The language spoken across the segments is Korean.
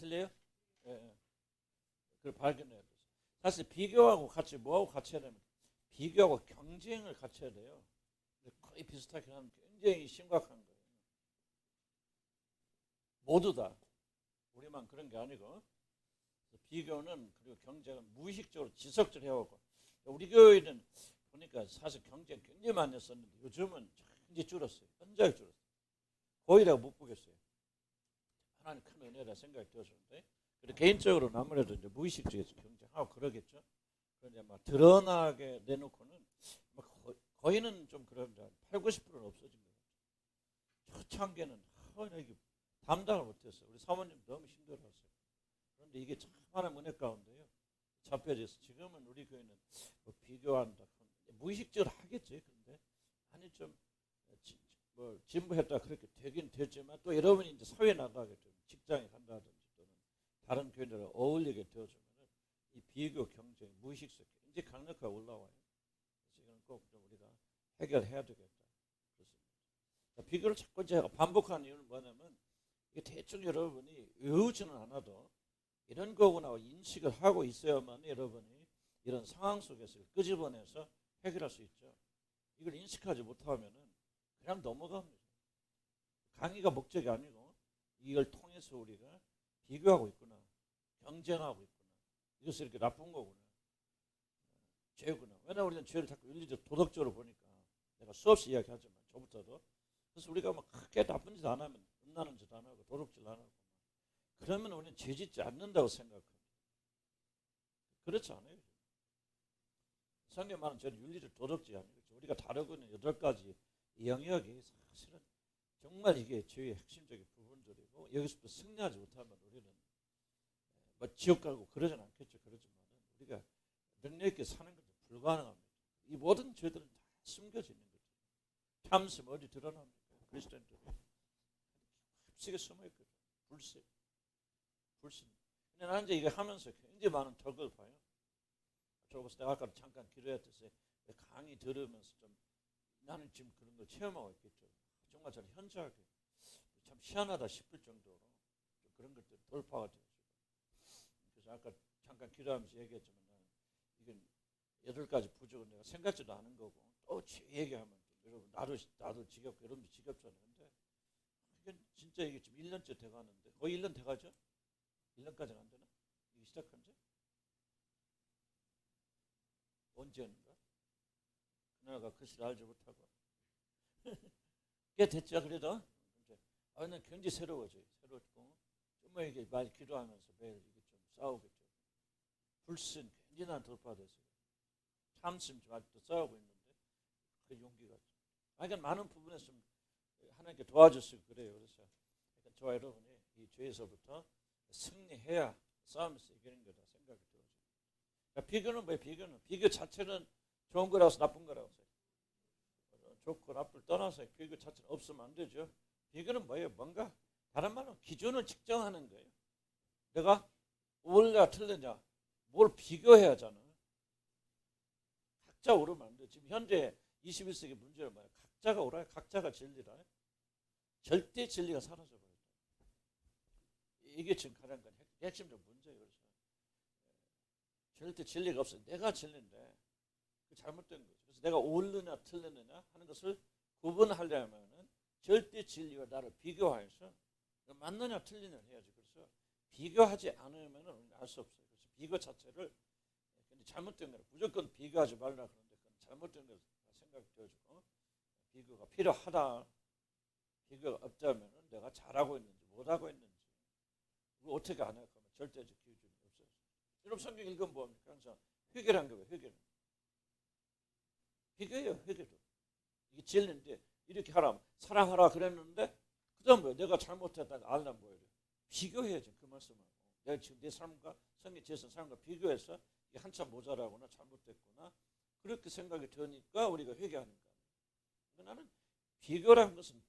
틀려요? 예, 예. 그걸 발견해야 돼요. 사실 비교하고 같이 뭐하고 같이 해야 되면 비교하고 경쟁을 같이 해야 돼요. 거의 비슷하게 하면 굉장히 심각한 거예요. 모두 다. 우리만 그런 게 아니고 비교는 그리고 경쟁은 무의식적으로 지속적으로 해오고 우리 교회는 보니까 사실 경쟁 굉장히 많이 했었는데 요즘은 굉장히 줄었어요. 현저하게 줄었어요. 거의라고 못 보겠어요. 하나님 큰 은혜라 생각이 들었는데 개인적으로 아무래도 이제 무의식적에서 경쟁하고 그러겠죠. 그런데 막 드러나게 내놓고는 거의는 좀 그런데 8, 90%는 없어진 거예요. 초창기에는 이게 담당을 못했어요. 우리 사모님 너무 힘들었어요. 그런데 이게 참 하나님 은혜 가운데요. 잡혀져서 지금은 우리 교회는 뭐 비교한다. 무의식적으로 하겠지. 그런데 아니 좀 뭐 진부했다 그렇게 되긴 되지만 또 여러분이 이제 사회 나가게 되면 직장에 간다든지 또는 다른 교회들과 어울리게 되어주면 이 비교 경쟁 무의식 속에 이제 강력하게 올라와요. 그래서 이건 꼭 우리가 해결해야 되겠다. 그렇습니다. 비교를 자꾸 제가 반복하는 이유는 뭐냐면 이게 대충 여러분이 외우지는 않아도 이런 거구나 인식을 하고 있어야만 여러분이 이런 상황 속에서 끄집어내서 해결할 수 있죠. 이걸 인식하지 못하면은 그냥 넘어갑니다. 강의가 목적이 아니고 이걸 통해서 우리가 비교하고 있구나, 경쟁하고 있구나. 이것이 이렇게 나쁜 거구나, 죄구나. 왜냐하면 우리는 죄를 자꾸 윤리적, 도덕적으로 보니까 내가 수없이 이야기하지만 저부터도 그래서 우리가 막 크게 나쁜 짓 안 하면 음란한 짓 안 하고 도둑질 안 하고 그러면 우리는 죄 짓지 않는다고 생각합니다. 그렇지 않아요. 성경 말은 저는 윤리적 도덕질 아니겠죠. 우리가 다루고 있는 8가지 영역이 사실은 정말 이게 죄의 핵심적인 부분들이고 여기서부터 승리하지 못하면 우리는 뭐 지옥 가고 그러진 않겠죠. 그러지만 우리가 능력 있게 사는 것도 불가능합니다. 이 모든 죄들은 다 숨겨져 있는 거죠. 탐심 어디 드러납니까? 그리스도인들이 흡식에 숨어있거든. 불신. 근데 나는 이제 이거 하면서 굉장히 많은 덕을 봐요. 저것서 내가 아까 잠깐 기도했듯이 강의 들으면서 좀 나는 지금 그런 걸 체험하고 있겠죠. 정말 저는 현저하게 참 희한하다 싶을 정도로 좀 그런 것들이 돌파가 되어지고 그래서 아까 잠깐 기도하면서 얘기했지만 이건 8가지 부족은 내가 생각지도 않은 거고 또 얘기하면 여러분 나도 지겹고 여러분도 지겹잖아요. 근데 이건 진짜 이게 지금 1년째 돼가는데 거의 1년 돼가죠? 1년까지는 안 되나? 이게 시작한 지? 언제였는가? 그날가 글씨를 알지 못하고 꽤 됐죠. 그래도 난 굉장히 새로워져요. 새롭고 정말 이게 많이 기도하면서 매일 이게 좀 싸우겠죠. 불신 굉장히 난 돌파됐어요. 탐심 좀 아직도 싸우고 있는데 그 용기가 그러니까 많은 부분에서 좀 하나님께 도와줬어요. 그래요. 그래서 저와 여러분이 이 죄에서부터 승리해야 싸움에서 이기는 거다 생각이 들어요. 그러니까 비교는 뭐예요? 비교 자체는 좋은 거라서 나쁜 거라고 써요. 좋고 나쁠 떠나서 비교 자체는 없으면 안 되죠. 비교는 뭐예요? 뭔가 다른 말로 기준을 측정하는 거예요. 내가 옳냐 틀리냐 뭘 비교해야 하잖아. 각자 옳으면 안 돼. 지금 현재 21세기 문제는 뭐예요? 각자가 옳아요. 각자가 진리라. 절대 진리가 사라져버려요. 이게 지금 가장 큰 핵심적 문제예요. 그래서 절대 진리가 없어요. 내가 진리인데 잘못된 거죠. 그래서 내가 옳느냐 틀리느냐 하는 것을 구분하려면 절대 진리와 나를 비교하여서 맞느냐 틀리느냐 해야지. 그래서 비교하지 않으면 알 수 없어요. 그래서 비교 자체를 잘못된 거라 무조건 비교하지 말라 그러는데 그건 잘못된 거라 생각이 되어지고 비교가 필요하다. 비교가 없다면 내가 잘하고 있는지 못하고 있는지 그걸 어떻게 안 할까 하면 절대적 기준이 없어요. 여러분 성경 읽으면 뭡니까? 항상 회개란 거예요. 회개예요. 회개도 이게 진리인데 이렇게 하라 사랑하라 그랬는데 그 다음 뭐야? 내가 잘못했다는 알란 뭐예요? 비교해야지. 그 말씀하고 내가 지금 내 삶과 성경 제선 삶과 비교해서 이게 한참 모자라거나 잘못됐구나 그렇게 생각이 드니까 우리가 회개하는 거야. 나는 비교라는 것은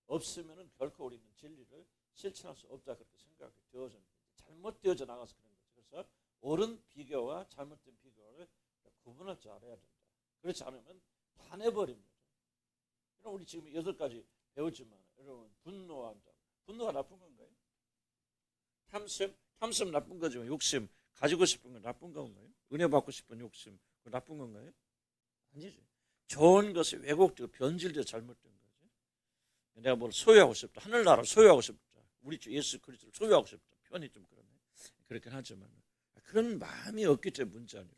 없으면 결코 우리는 진리를 실천할 수 없다 그렇게 생각이 되어져는 잘못되어져 나가서 그런 거죠. 그래서 옳은 비교와 잘못된 비교를 구분할 줄 알아야 된다. 그렇지 않으면 다 내버립니다. 우리 지금 8가지 배웠지만 여러분 분노한다. 분노가 나쁜 건가요? 탐심 나쁜 거지만 욕심, 가지고 싶은 건 나쁜 건가요? 은혜 받고 싶은 욕심, 그 나쁜 건가요? 아니지. 좋은 것이 왜곡되고 변질되어 잘못된 거지. 내가 뭘 소유하고 싶다, 하늘나라를 소유하고 싶다, 우리 주 예수 그리스도를 소유하고 싶다. 표현이 좀 그러네. 그렇긴 하지만 그런 마음이 없기 때문에 문제 아니죠.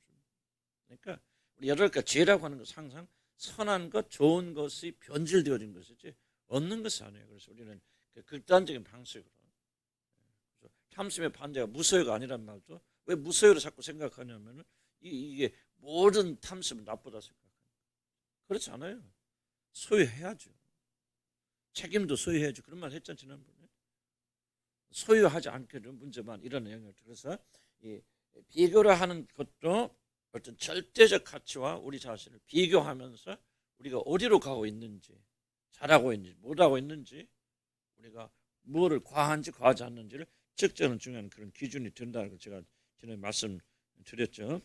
그러니까 우리 여덟 가지 죄라고 하는 것은 항상 선한 것, 좋은 것이 변질되어진 것이지 얻는 것이 아니에요. 그래서 우리는 극단적인 방식으로 탐심의 반대가 무소유가 아니란 말도 왜 무소유를 자꾸 생각하냐면은 이게 모든 탐심은 나쁘다 생각해요. 그렇지 않아요. 소유해야죠. 책임도 소유해야죠. 그런 말 했잖아요, 지난번에. 소유하지 않게 되는 문제만 이런 내용이죠. 그래서 이 비교를 하는 것도 어떤 절대적 가치와 우리 자신을 비교하면서 우리가 어디로 가고 있는지, 잘하고 있는지, 못하고 있는지, 우리가 뭐를 과한지 과하지 않는지를 측정하는 중요한 그런 기준이 된다는 걸 제가 전에 말씀드렸죠.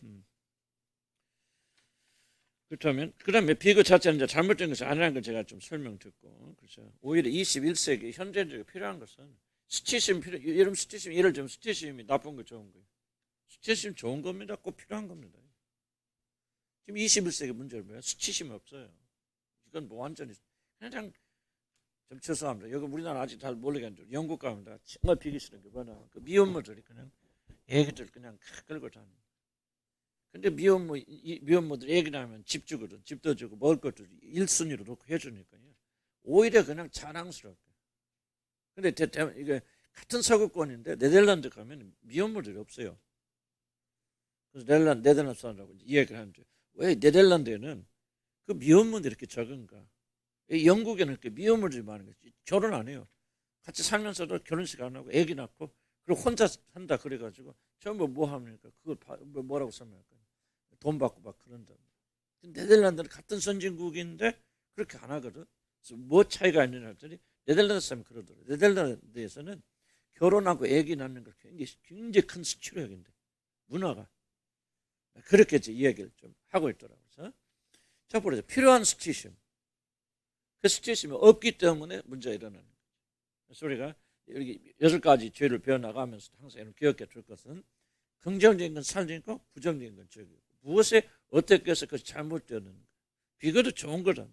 그렇다면 그다음에 비교 자체는 이제 잘못된 것이 아니라는 걸 제가 좀 설명 듣고, 그렇죠. 오히려 21세기 현대적으로 필요한 것은 수치심 필요. 여러분 수치심 예를 들면 수치심이 나쁜 거 좋은 거예요. 수치심 좋은 겁니다. 꼭 필요한 겁니다. 지금 21세기 문제는 뭐예요? 수치심이 없어요. 이건 뭐 완전히 그냥 좀 죄송합니다. 여기 우리나라 아직 잘 모르겠는데 영국 가면 정말 비기 싫은 게 뭐냐? 그 미혼모들이 그냥 애기들 그냥 끌고 다니. 근데 미혼모들 애기 낳으면 집 주거든, 집도 주고 먹을 것도 1순위로 놓고 해주니까요. 오히려 그냥 자랑스럽게. 근데 이게 같은 서구권인데 네덜란드 가면 미혼모들이 없어요. 그래서 네덜란드 사람들하고 이야기를 하는데 왜 네덜란드에는 그 미혼모들이 이렇게 적은가? 영국에는 이렇게 미혼모들이 많은 거지. 결혼 안 해요. 같이 살면서도 결혼식 안 하고 애기 낳고 그리고 혼자 산다 그래가지고 전부 뭐 합니까? 그걸 뭐라고 설명할까요? 돈 받고 막 그런다. 네덜란드는 같은 선진국인데 그렇게 안 하거든. 그래서 뭐 차이가 있느냐 했더니 네덜란드 사람이 그러더라고요. 네덜란드에서는 결혼하고 애기 낳는 걸 굉장히 큰 수치로 여긴대. 문화가. 그렇게 이제 이야기를 좀 하고 있더라고요. 그래서 첫 번째 필요한 수치심. 그 수치심이 없기 때문에 문제가 일어나는 거예요. 그래서 우리가 여기 6가지 죄를 배워나가면서 항상 이런 기억해 줄 것은 긍정적인 건 살리고 부정적인 건 적이고 무엇에 어떻게 해서 그것이 잘못되는 거. 비교도 좋은 거다.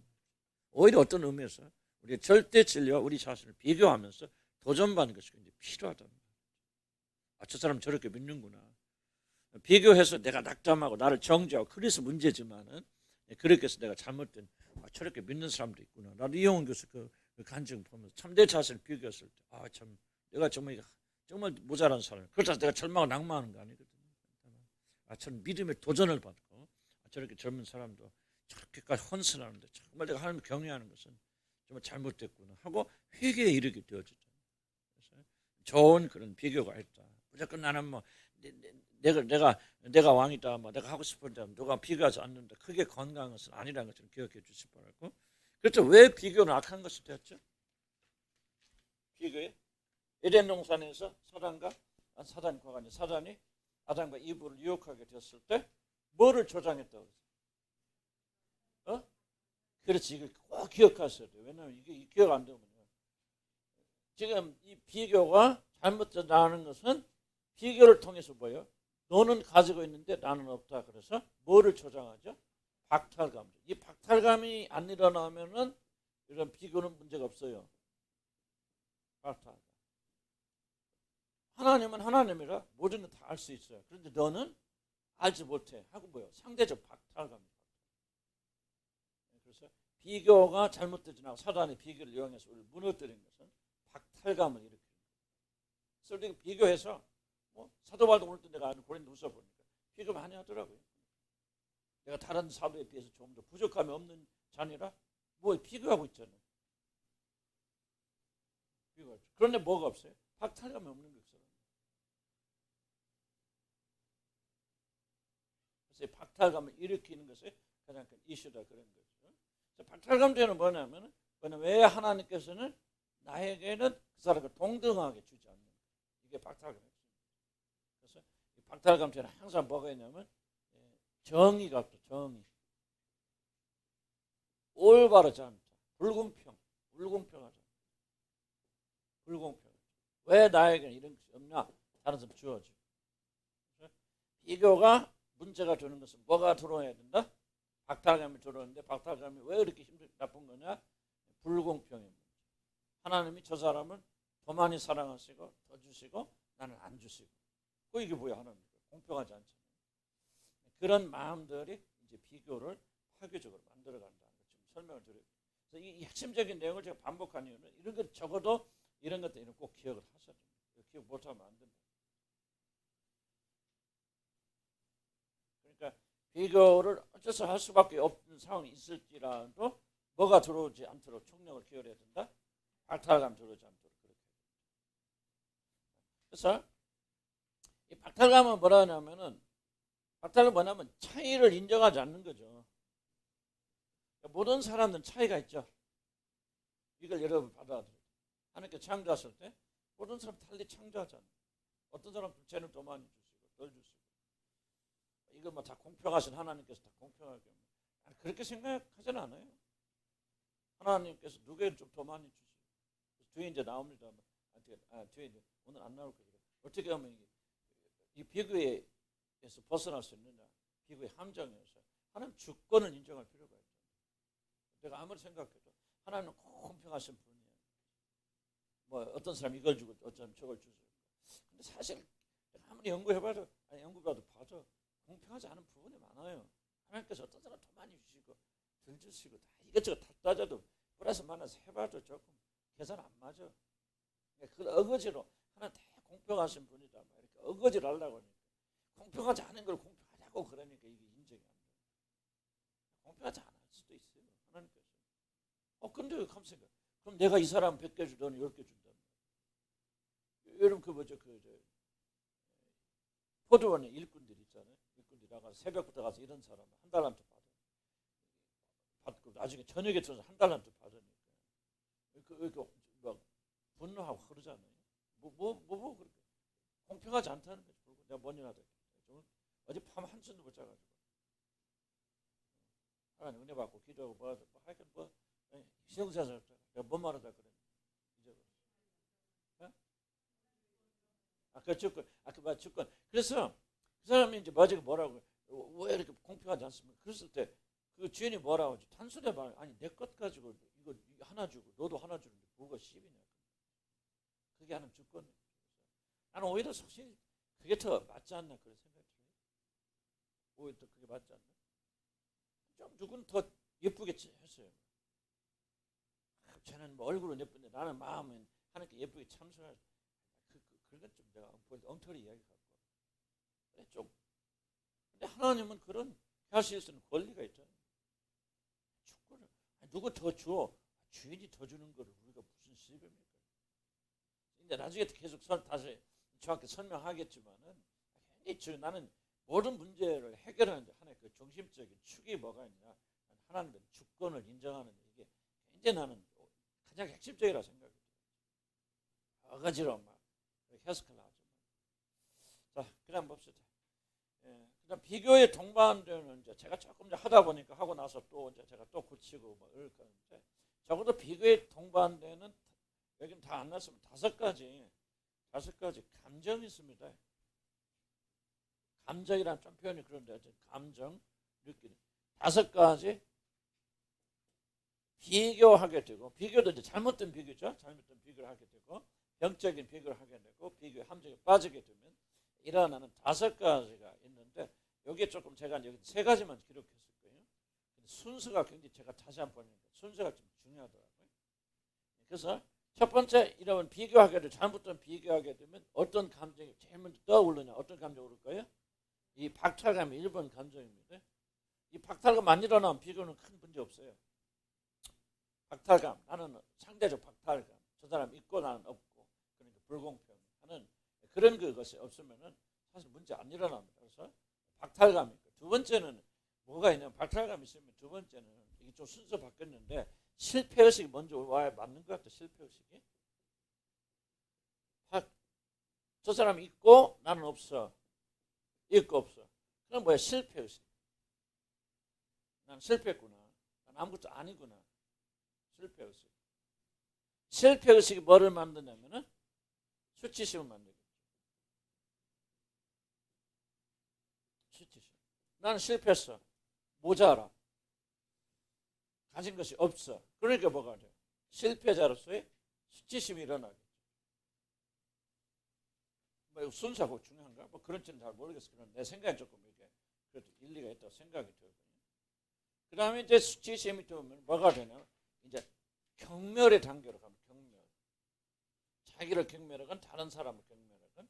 오히려 어떤 의미에서 우리가 절대 진리와 우리 자신을 비교하면서 도전받는 것이 굉장히 필요하다. 저 사람 저렇게 믿는구나. 비교해서 내가 낙담하고 나를 정죄하고 그래서 문제지만은 그렇게 해서 내가 잘못된 저렇게 믿는 사람도 있구나. 나도 이용훈 교수 그 간증 보면서 참내 자신을 비교했을 때 참 내가 정말 모자란 사람. 그렇다고 내가 절망하고 낭만하는 거 아니거든요. 저는 믿음의 도전을 받고 저렇게 젊은 사람도 저렇게까지 헌신하는데 정말 내가 하나님을 경외하는 것은 정말 잘못됐구나 하고 회개에 이르게 되어지죠. 그래서 좋은 그런 비교가 있다. 무조건 나는 뭐 내가 왕이다, 뭐 내가 하고 싶은데 누가 비교하지 않는다. 그게 건강한 것은 아니라는 것을 기억해 주실 바라고. 그렇죠. 왜 비교는 악한 것이 되었죠? 비교에 에덴 동산에서 사단이 아담과 이브를 유혹하게 됐을 때 뭐를 조장했다고 했어요? 그렇지. 이걸 꼭 기억하셔야 돼요. 왜냐하면 이게 기억 안 되면 지금 이 비교가 잘못되어 나오는 것은 비교를 통해서 뭐예요? 너는 가지고 있는데 나는 없다. 그래서 뭐를 조장하죠? 박탈감. 이 박탈감이 안 일어나면은 이런 비교는 문제가 없어요. 박탈감. 하나님은 하나님이라 모든 걸 다 알 수 있어요. 그런데 너는 알지 못해. 하고 뭐예요? 상대적 박탈감이에요. 그래서 비교가 잘못되지 않고 사단이 비교를 이용해서 우리를 무너뜨린 것은 박탈감을 일으키는 거예요. 그래서 우리가 비교해서 사도 바울도 오늘 때 내가 아는 고린도후서 보니까 비교 많이 하더라고요. 내가 다른 사도에 비해서 좀 더 부족함이 없는 자니라 뭐 비교하고 있잖아요. 비교하죠. 그런데 뭐가 없어요? 박탈감이 없는 게 없어요. 그래서 박탈감을 일으키는 것이 가장 큰 이슈다 그런 거죠. 박탈감죄는 뭐냐면 왜 하나님께서는 나에게는 그 사람을 동등하게 주지 않는 거예요. 이게 박탈감이에요. 그래서 박탈감죄는 항상 뭐가 있냐면 정의가 없죠. 정의. 올바르지 않다. 불공평하다. 불공평. 왜 나에게는 이런 것이 없냐? 다른 사람 주어지고. 비교가 문제가 되는 것은 뭐가 들어와야 된다? 박탈감이 들어오는데 박탈감이 왜 이렇게 나쁜 거냐? 불공평해. 하나님이 저 사람을 더 많이 사랑하시고 더 주시고 나는 안 주시고. 이게 뭐야? 하나님 공평하지 않잖아요. 그런 마음들이 이제 비교를 파괴적으로 만들어간다는 걸 지금 설명을 드려요. 그래서 이 핵심적인 내용을 제가 반복한 이유는 이런 것 적어도 이런 것들은 꼭 기억을 하셔야 됩니다. 기억 못하면 안 된다. 그러니까 비교를 어째서 할 수밖에 없는 상황이 있을지라도 뭐가 들어오지 않도록 총력을 기울여야 된다. 박탈감 들어오지 않도록 그렇게. 그래서 이 박탈감은 뭐라 하냐면은 박탈은 뭐냐면 차이를 인정하지 않는 거죠. 모든 사람들은 차이가 있죠. 이걸 여러분 받아들여요. 하나님께 창조하실 때 모든 사람 달리 창조하잖아요. 어떤 사람 쟤는 더 많이 주시고 덜 주시고 이거 뭐 다 공평하신 하나님께서 다 공평하게 그렇게 생각하지는 않아요. 하나님께서 누구에게 좀 더 많이 주시고 뒤에 이제 나옵니다. 뒤에 이제 오늘 안 나올 거예요. 어떻게 하면 이 비교에서 벗어날 수 있느냐? 비교의 함정에서 하나님 주권을 인정할 필요가 있죠. 내가 아무리 생각해도 하나님은 공평하신 분이에요. 뭐 어떤 사람 이걸 주고 어떤 사람 저걸 주고. 근데 사실 아무리 연구해봐도 연구가도 봐도 공평하지 않은 부분이 많아요. 하나님께서 어떤 사람 더 많이 주시고 덜 주시고 다 이것저것 다 따져도 플러스 마이너스 해봐도 조금 계산 안 맞아. 그 어거지로 하나님 다 공평하신 분이다. 이렇게 어거지를 하려고 하니까 공평하지 않은 걸 공평하자고 그러니까 이게 인정이 안 돼. 공평하지 않을 수도 있어요. 하나님께서. 근데 왜 감사해? 그럼 내가 이 사람 100개 주더니 10개 준다. 여러분 그 뭐죠? 포도원에 일꾼들이 있잖아요. 일꾼들이 나가서 새벽부터 가서 이런 사람 한 달란트 받고 나중에 저녁에 들어서 한 달란트 받으니까 막 분노하고 그러잖아요. 뭐 그렇게 공평하지 않다는 거죠. 내가 뭔일 하다. 어제 밤 한숨도 못 자가지고 하나님 은혜 받고 기도하고 뭐 하여튼 뭐 시험사서 내가 뭔 말하다 그래. 그 주권, 그 주권. 그래서 그 사람이 이제 뭐라고 왜 이렇게 공평하지 않습니까? 그랬을 때 그 주인이 뭐라고 하지? 단순히 말 아니 내 것 가지고 이거 하나 주고 너도 하나 주는데 뭐가 10이냐? 그게 하는 주권. 나는 오히려 사실 그게 더 맞지 않나 그런 생각이 들어요. 오히려 더 그게 맞지 않나? 좀 누구는 더 예쁘게 했어요. 쟤는 뭐 얼굴은 예쁜데 나는 마음은 하나님께 예쁘게 참석할. 그건 좀 내가 엉터리 이야기 같고. 그래 좀. 근데 하나님은 그런 하실 수 있는 권리가 있잖아요. 주권을 누구 더 줘? 주인이 더 주는 거를 우리가 무슨 시비입니까? 근데 나중에 계속 다시 정확히 설명하겠지만은 나는 모든 문제를 해결하는 하나의 그 중심적인 축이 뭐가 있냐? 하나님의 주권을 인정하는 이게 굉장히 나는 가장 핵심적이라 생각해요. 어거지로 막 해석을 하죠. 자, 그다음 봅시다. 그다음 비교에 동반되는 이제 제가 조금 하다 보니까 하고 나서 또 이제 제가 또 고치고 뭐 이럴 건데 적어도 비교에 동반되는 여기는 다 안 났으면 다섯 가지 감정이 있습니다. 감정이란 좀 표현이 그런데 감정 느끼는 다섯 가지 비교하게 되고 비교도 이제 잘못된 비교죠. 잘못된 비교를 하게 되고 병적인 비교를 하게 되고 비교의 함정에 빠지게 되면 일어나는 다섯 가지가 있는데 여기에 조금 제가 여기 세 가지만 기록했을 거예요. 순서가 굉장히 제가 다시 한번 보니까 순서가 좀 중요하더라고요. 그래서 첫 번째 이런 비교하게 되면 잘못된 비교하게 되면 어떤 감정이 제일 먼저 떠오르냐? 어떤 감정이 오를 거예요? 이 박탈감이 1번 감정입니다. 이 박탈감 안 일어나면 비교는 큰 문제 없어요. 박탈감, 나는 상대적 박탈감. 저 사람 있고 나는 없고 그러니까 불공평하는 그런 것이 없으면은 사실 문제 안 일어납니다. 그래서 박탈감이 있고 두 번째는 뭐가 있냐면 박탈감이 있으면 두 번째는 이게 좀 순서 바뀌었는데 실패의식이 먼저 와야 맞는 것 같아. 실패의식이 저 사람이 있고 나는 없어. 있고 없어. 그럼 뭐야? 실패의식. 난 실패했구나. 난 아무것도 아니구나. 실패의식. 실패의식이 뭐를 만드냐면은 수치심을 만들겠죠. 나는 실패했어. 모자라. 가진 것이 없어. 그러니까 뭐가 돼? 실패자로서의 수치심이 일어나겠죠. 뭐 순서가 중요한가? 뭐 그런지는 잘 모르겠어. 그런 내 생각에 조금 이게 그래도 일리가 있다고 생각이 들거든요. 그 다음에 이제 수치심이 들면 뭐가 되냐? 이제 경멸의 단계로 가면 경멸. 자기를 경멸하건 다른 사람을 경멸하건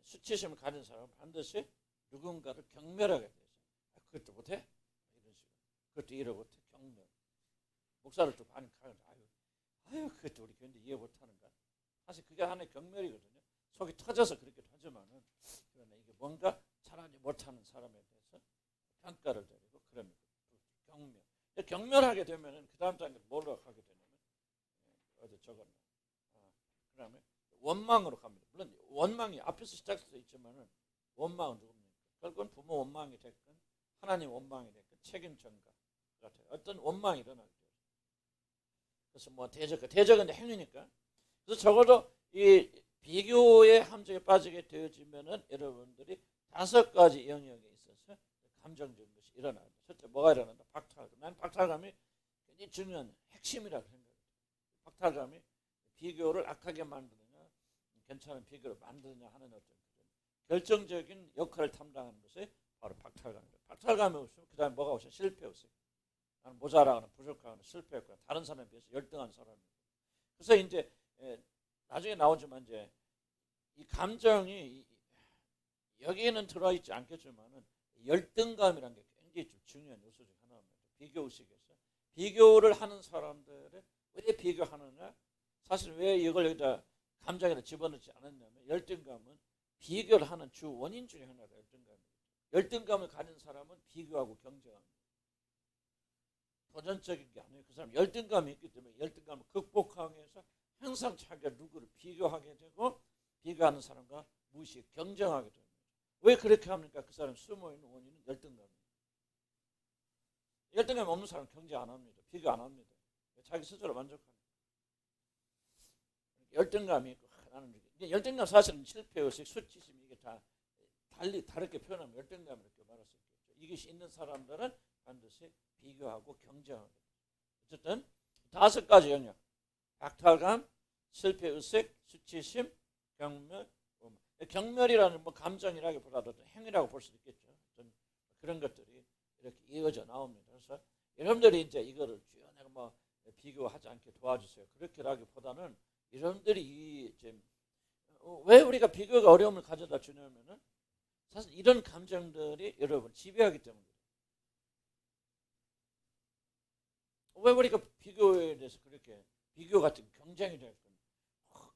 수치심을 가진 사람은 반드시 누군가를 경멸하게 되죠. 그것도 못해? 이런 식으로. 그것도 이해 못해? 경멸. 목사를 또 많이 가면 아유 그것도 우리 교인들 이해 못하는가? 사실 그게 하나의 경멸이거든요. 속이 터져서 그렇게 하지만은 그러나 이게 뭔가 잘하지 못하는 사람에 대해서 평가를 내리고 그러면 경멸. 경멸하게 되면은 그 다음 단계 뭘로 가게 되냐면 어디 적었나? 그다음에 원망으로 갑니다. 물론 원망이 앞에서 시작해서 있지만은 원망은 누굽니까? 결국은 부모 원망이 됐건 하나님 원망이 됐건 책임 전가 같아요. 어떤 원망이 일어나게 돼요. 그래서 뭐 대적은 행위니까. 그래서 적어도 이 비교의 함정에 빠지게 되어지면은 여러분들이 5가지 영역에 있어서 감정적인 것이 일어나요. 첫째 뭐가 일어난다? 박탈감. 난 박탈감이 굉장히 중요한 핵심이라고 생각해요. 박탈감이 비교를 악하게 만드느냐, 괜찮은 비교를 만드느냐 하는 어떤 결정적인 역할을 담당하는 것이 바로 박탈감입니다. 박탈감이 없으면 그 다음에 뭐가 오죠? 실패 없어요. 나는 모자라거나 부족하거나 실패했거나 다른 사람에 비해서 열등한 사람입니다. 그래서 이제 나중에 나오지만 이제 이 감정이 여기에는 들어있지 않겠지만은 열등감이라는 게 굉장히 좀 중요한 요소 중 하나입니다. 비교 의식에서 비교를 하는 사람들은 왜 비교하느냐? 사실 왜 이걸 여기다 감정에다 집어넣지 않았냐면 열등감은 비교를 하는 주 원인 중에 하나가 열등감입니다. 열등감을 가진 사람은 비교하고 경쟁합니다. 도전적인 게 아니에요. 그 사람 열등감이 있기 때문에 열등감을 극복하기 위해서 항상 자기가 누구를 비교하게 되고 비교하는 사람과 무의식 경쟁하게 됩니다. 왜 그렇게 합니까? 그 사람 숨어있는 원인은 열등감입니다. 열등감이 없는 사람은 경쟁 안 합니다. 비교 안 합니다. 자기 스스로 만족합니다. 열등감이 있고 나는 열등감 사실은 실패의식, 수치심 이게 다 다르게 표현하면 열등감 이렇게 말할 수 있겠죠. 이것이 있는 사람들은 반드시 비교하고 경쟁하게 됩니다. 어쨌든 5가지 영역: 박탈감, 실패의식, 수치심, 경멸. 경멸이라는 뭐 감정이라기보다도 행위라고 볼 수도 있겠죠. 그런 것들이 이렇게 이어져 나옵니다. 그래서 여러분들이 이제 이거를 내가 뭐 비교하지 않게 도와주세요. 그렇게라기보다는 여러분들이 왜 우리가 비교가 어려움을 가져다 주냐면은 사실 이런 감정들이 여러분 지배하기 때문입니다. 왜 우리가 비교에 대해서 그렇게 비교 같은 경쟁이 됐건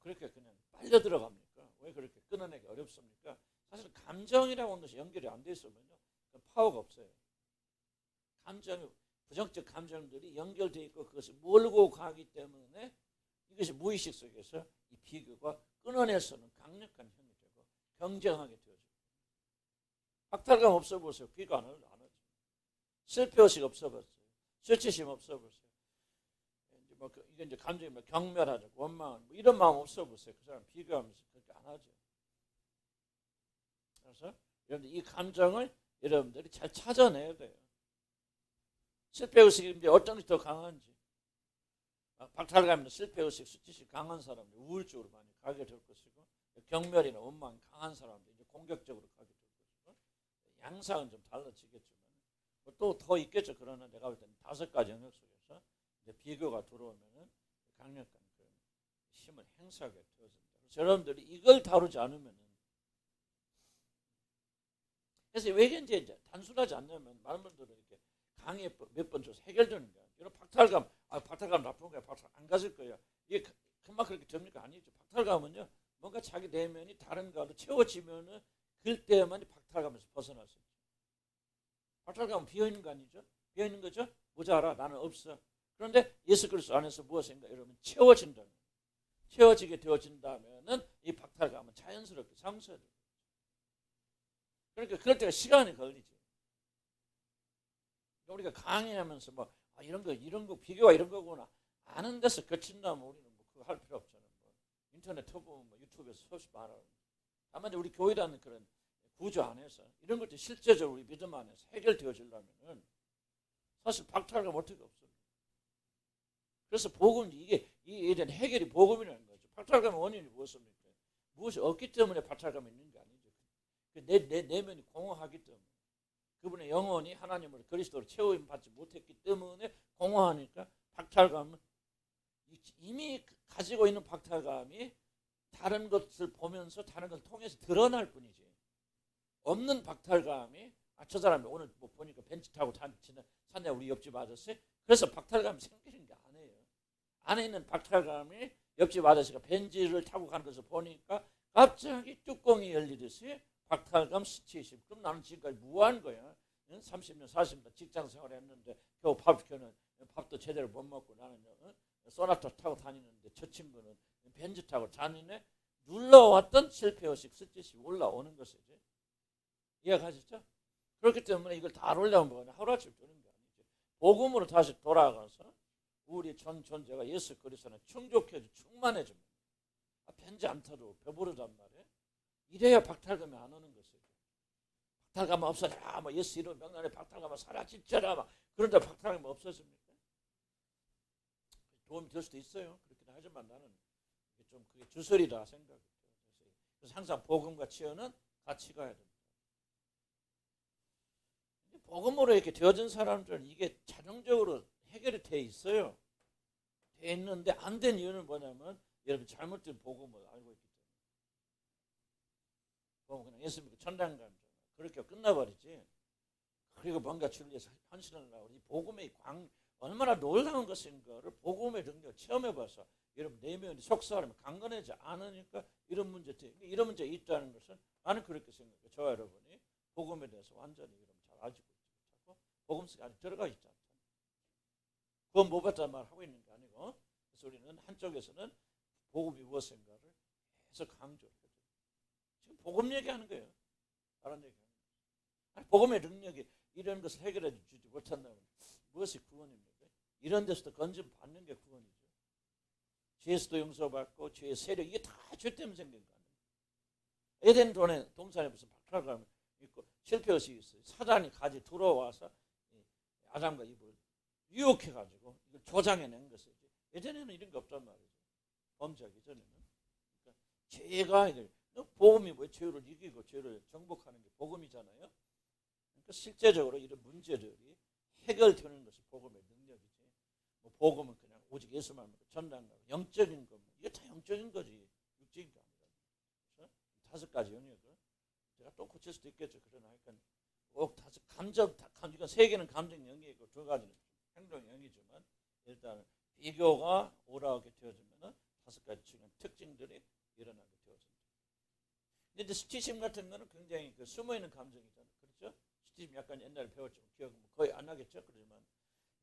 그렇게 그냥 빨려 들어갑니까? 왜 그렇게 끊어내기 어렵습니까? 사실 감정이라고 하는 것이 연결이 안 돼 있으면요 파워가 없어요. 부정적 감정들이 연결되어 있고 그것을 몰고 가기 때문에 이것이 무의식 속에서 이 비교가 끊어낼 수 없는 강력한 힘이 되고 경쟁하게 되어져요. 박탈감 없어 보세요. 비교 안 하죠. 실패의식 없어 보세요. 수치심 없어 보세요. 이게 이제 감정이 경멸하죠. 원망 이런 마음 없어 보세요. 그 사람 비교하면서 그렇게 안 하죠. 그래서 여러분들 이 감정을 여러분들이 잘 찾아내야 돼요. 실패의식이 어떤 것이 더 강한지. 박탈감이나 실패의식, 수치심 강한 사람들 우울적으로 많이 가게 될 것이고 경멸이나 원망이 강한 사람들 이제 공격적으로 가게 될 것이고 양상은 좀 달라지겠지만 또 더 있겠죠. 그러나 내가 볼 때는 5가지 영역 속에서 이제 비교가 들어오면은 강력한 그 힘을 행사하게 되어집니다. 그래서 여러분들이 이걸 다루지 않으면은 그래서 왜 이제 단순하지 않냐면 많은 분들은 이렇게 강의 몇 번 줘서 해결되는 거야. 이런 박탈감, 박탈감 나쁜 거야. 박탈 안 가질 거야. 이게 금방 그렇게 됩니까? 아니죠. 박탈감은요, 뭔가 자기 내면이 다른 거로 채워지면은 그때만 박탈감에서 벗어날 수 있죠. 박탈감은 비어 있는 거 아니죠? 비어 있는 거죠? 모자라, 나는 없어. 그런데 예수 그리스도 안에서 무엇인가 여러분 채워진다면, 채워지게 되어진다면은 이 박탈감은 자연스럽게 상쇄돼요. 그러니까 그럴 때가 시간이 걸리죠. 우리가 강의하면서 뭐 이런 거 비교가 이런 거구나 아는 데서 그친다면 우리는 뭐 그거 할 필요 없잖아요. 뭐 인터넷 터보면 뭐 유튜브에서 수없이 말하고. 다만 우리 교회라는 그런 구조 안에서 이런 것들이 실제적으로 우리 믿음 안에서 해결되어지려면은 사실 박탈감 어떻게 없어요. 그래서 복음 이에 대한 해결이 복음이라는 거죠. 박탈감의 원인이 무엇입니까? 무엇이 없기 때문에 박탈감이 있는 게 아니죠. 내 내면이 공허하기 때문에 그분의 영혼이 하나님을 그리스도로 채움 받지 못했기 때문에 공허하니까 박탈감은 이미 가지고 있는 박탈감이 다른 것을 보면서 다른 것을 통해서 드러날 뿐이지. 없는 박탈감이 저 사람이 오늘 뭐 보니까 벤츠 타고 산에 우리 옆집 아저씨 그래서 박탈감이 생기는 게 아니에요. 안에 있는 박탈감이 옆집 아저씨가 벤츠를 타고 가는 것을 보니까 갑자기 뚜껑이 열리듯이 박탈감 스치심. 그럼 나는 지금까지 무한 거야. 30년 40년 직장 생활을 했는데 겨우 밥도 제대로 못 먹고 나는 소나타 타고 다니는데 저 친구는 벤츠 타고 다니네. 눌러왔던 실패의식 스치심이 올라오는 것이지. 이해가시죠? 그렇기 때문에 이걸 다 올려면 하루아침에 되는 게 아니죠. 복음으로 다시 돌아가서 우리 전 존재가 예수 그리스도는 충족해주고 충만해집니다. 벤츠 안 타도 배부르단 말이에요. 이래야 박탈감이 안 오는 것이죠. 박탈감 없어져라. 뭐 예수 이름 명단에 박탈감 사라지쳐라. 막 그런데 박탈감이 없어집니까? 도움이 될 수도 있어요. 그렇긴 하지만 나는 좀 그게 주설이다 생각해요. 그래서 항상 복음과 치유는 같이 가야 됩니다. 복음으로 이렇게 되어진 사람들은 이게 자동적으로 해결이 돼 있어요. 돼 있는데 안 된 이유는 뭐냐면 여러분 잘못된 복음을 알고 있기 때문에. 복음 그냥 예수 믿고 천당 가는 줄 그렇게 끝나버리지. 그리고 뭔가 주를 위해서 헌신을 하고 이 복음의 얼마나 놀라운 것인가를 복음의 능력을 체험해봐서 여러분 내면이 속사하면 강건하지 않으니까 이런 문제 있다는 것은 나는 그렇게 생각해요. 저와 여러분이 복음에 대해서 완전히 잘 알고 있고 복음 속에 아직 들어가 있지 않잖아요. 그건 못 봤다는 말 하고 있는 게 아니고 그래서 우리는 한쪽에서는 복음이 무엇인가를 계속 강조를 해요. 지금 복음 얘기하는 거예요. 다른 얘기하는 거예요. 아니, 복음의 능력이 이런 것을 해결해 주지 못한다면 무엇이 구원입니까? 이런 데서도 건짐 받는 게 구원이죠. 죄에서도 용서받고 죄의 세력 이게 다 죄 때문에 생긴 거 아니에요. 에덴 동산에 무슨 박탈감 있고 실패의식이 있어요. 사단이 가지 들어와서 아담과 이브를 유혹해가지고 이걸 조장해낸 것이지. 예전에는 이런 게 없단 말이죠. 범죄하기 전에는. 그러니까 죄가 복음이 뭐예요? 죄를 이기고 죄를 정복하는 게 복음이잖아요. 그러니까 실제적으로 이런 문제들이 해결되는 것이 복음의 능력이지. 뭐 복음은 그냥 오직 예수만 믿고 전당 가고 영적인 것 이게 다 영적인 거지 육적인 게 아니라. 그래서 5가지 영역을 제가 또 고칠 수도 있겠죠. 그러나 하여간 꼭 감정 이건 3개는 감정 영역이고 2가지는 행동 영역이지만 일단 비교가 오라하게 되어지면은 5가지 중요한 특징들이 일어나게 되어집니다. 근데 이제 수치심 같은 거는 굉장히 숨어 있는 감정이잖아요. 그렇죠? 수치심 약간 옛날에 배웠지만 기억은 거의 안 나겠죠. 그렇지만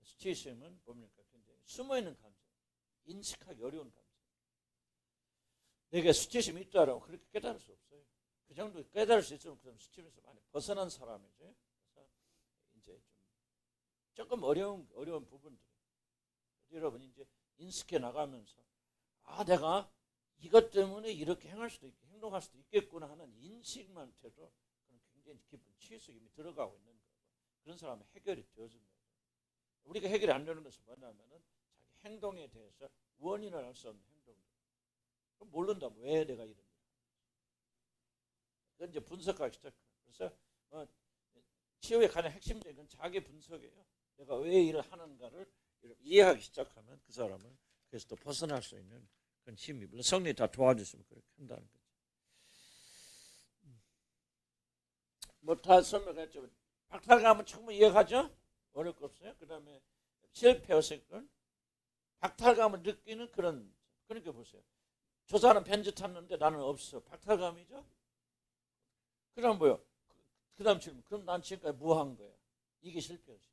수치심은 뭡니까? 굉장히 숨어 있는 감정, 인식하기 어려운 감정. 내게 수치심이 있다라고 그렇게 깨달을 수 없어요. 그 정도 깨달을 수 있으면 그럼 수치심에서 많이 벗어난 사람이죠. 그래서 이제 좀 조금 어려운 부분들. 여러분 이제 인식해 나가면서 내가 이것 때문에 이렇게 행동할 수도 있겠구나 하는 인식만 돼도 그런 굉장히 깊은 치유 속에 이미 들어가고 있는 거고 그런 사람은 해결이 되어집니다. 우리가 해결이 안 되는 것은 뭐냐면은 자기 행동에 대해서 원인을 알 수 없는 행동들. 그럼 모른다. 왜 내가 이러냐. 그건 이제 분석하기 시작해요. 그래서 치유의 가장 핵심적인 건 자기 분석이에요. 내가 왜 일을 하는가를 이해하기 시작하면 그 사람은 그래서 또 벗어날 수 있는 그런 힘이 물론 성령이 다 도와주시면 그렇게 한다는 거죠. 뭐 다 설명했죠. 박탈감은 충분히 이해가죠? 어려울 거 없어요. 그 다음에 실패했을 건 박탈감을 느끼는 그러니까 보세요. 저 사람 벤츠 탔는데 나는 없어. 박탈감이죠? 그 다음 뭐요? 그 다음 질문. 그럼 난 지금까지 뭐 한 거야? 이게 실패였어.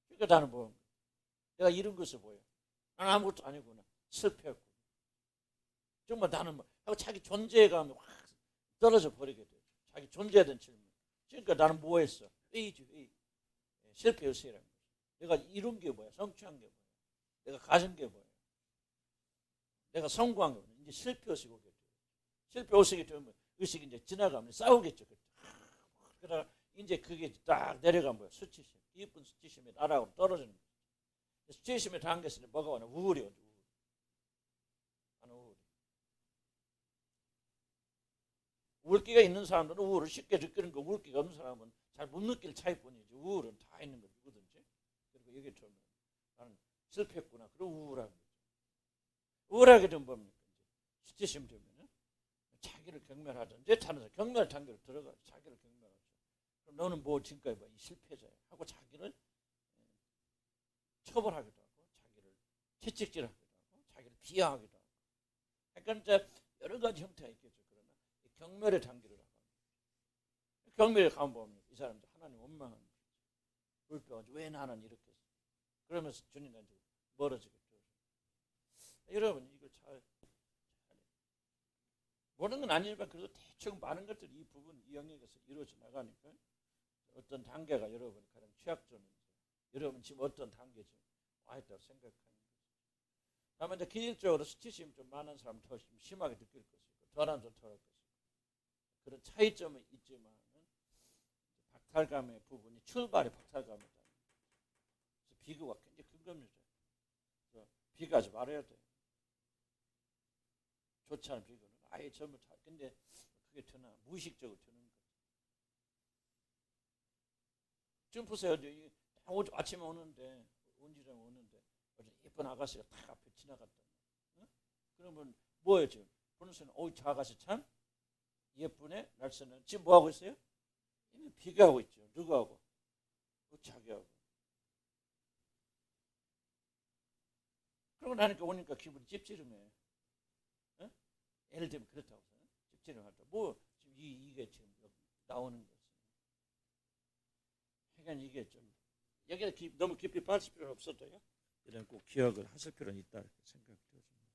그러니까 나는 뭐 한 거야? 내가 이런 것을 보여. 나는 아무것도 아니구나. 실패했고. 정말 나는 뭐 하고 자기 존재감이 확 떨어져 버리게 돼. 자기 존재에 대한 질문. 그러니까 나는 뭐 했어? 회의지 회의. 실패였어라는 거지. 내가 이룬 게 뭐야? 성취한 게 뭐야? 내가 가진 게 뭐야? 내가 성공한 게 뭐야? 이제 실패의식이 오게 돼. 실패의식이 되면 의식이 이제 지나가면 싸우겠죠. 그러다 이제 그게 딱 내려가면 뭐야? 수치심. 깊은 수치심이 나락으로 떨어지는 거야. 수치심에 담겼으니 뭐가 오냐? 우울이 오죠. 우울. 우울기가 있는 사람들은 우울을 쉽게 느끼는 거, 우울기가 없는 사람은 잘 못 느낄 차이뿐이지. 우울은 다 있는 거 누구든지. 그리고 여기처럼 나는 실패했구나. 그럼 우울한 거죠. 우울하게 되면 뭡니까? 수치심 되면 자기를 경멸하든지 차는 경멸 단계로 들어가 자기를 경멸하죠. 그럼 너는 뭐 지금까지 봐, 이 실패자야 하고 자기를 처벌하기도 하고 자기를 채찍질하기도 하고 자기를 비하하기도 하고. 그러니까 이제 여러 가지 형태가 있겠죠. 그러나 경멸의 단계로 나갑니다. 경멸에 가면 보면 이 사람들 하나님 원망하는 거죠. 불평하죠. 왜 나는 이렇게 했어? 그러면서 주님과 이제 멀어지게 되죠. 여러분 이걸 잘 모르는 건 아니지만 그래도 대충 많은 것들이 이 부분 이 영역에서 이루어져 나가니까 어떤 단계가 여러분 가장 취약점인지 여러분 지금 어떤 단계에 와 있다고 생각하는 거죠. 다만 이제 기질적으로 수치심이 좀 많은 사람은 더 심하게 느낄 것이고 덜한 사람은 덜할 것이고 그런 차이점은 있지만 박탈감의 부분이 출발이 박탈감이다. 그래서 비교가 굉장히 큰 겁니다. 그래서 비교하지 말아야 돼요. 좋지 않은 비교는 아예 전부 다. 근데 그게 드나 무의식적으로 드는 거죠. 지금 보세요. 아침에 오는데 운지장 오는데 예쁜 아가씨가 딱 앞에 지나갔다. 응? 그러면 뭐예요 지금? 보는 순간 저 아가씨 참 예쁘네. 날씨는 지금 뭐 하고 있어요? 이미 비교하고 있죠. 누구하고? 자기하고. 그러고 나니까 오니까 기분이 찝찝해. 응? 예를 들면 그렇다고 찝찝하다. 뭐 지금 이게 지금 나오는 거지. 그러니까 이게 좀 여기에 너무 깊이 빠질 필요는 없어도요. 이런 꼭 기억을 하실 필요는 있다 이렇게 생각되어집니다.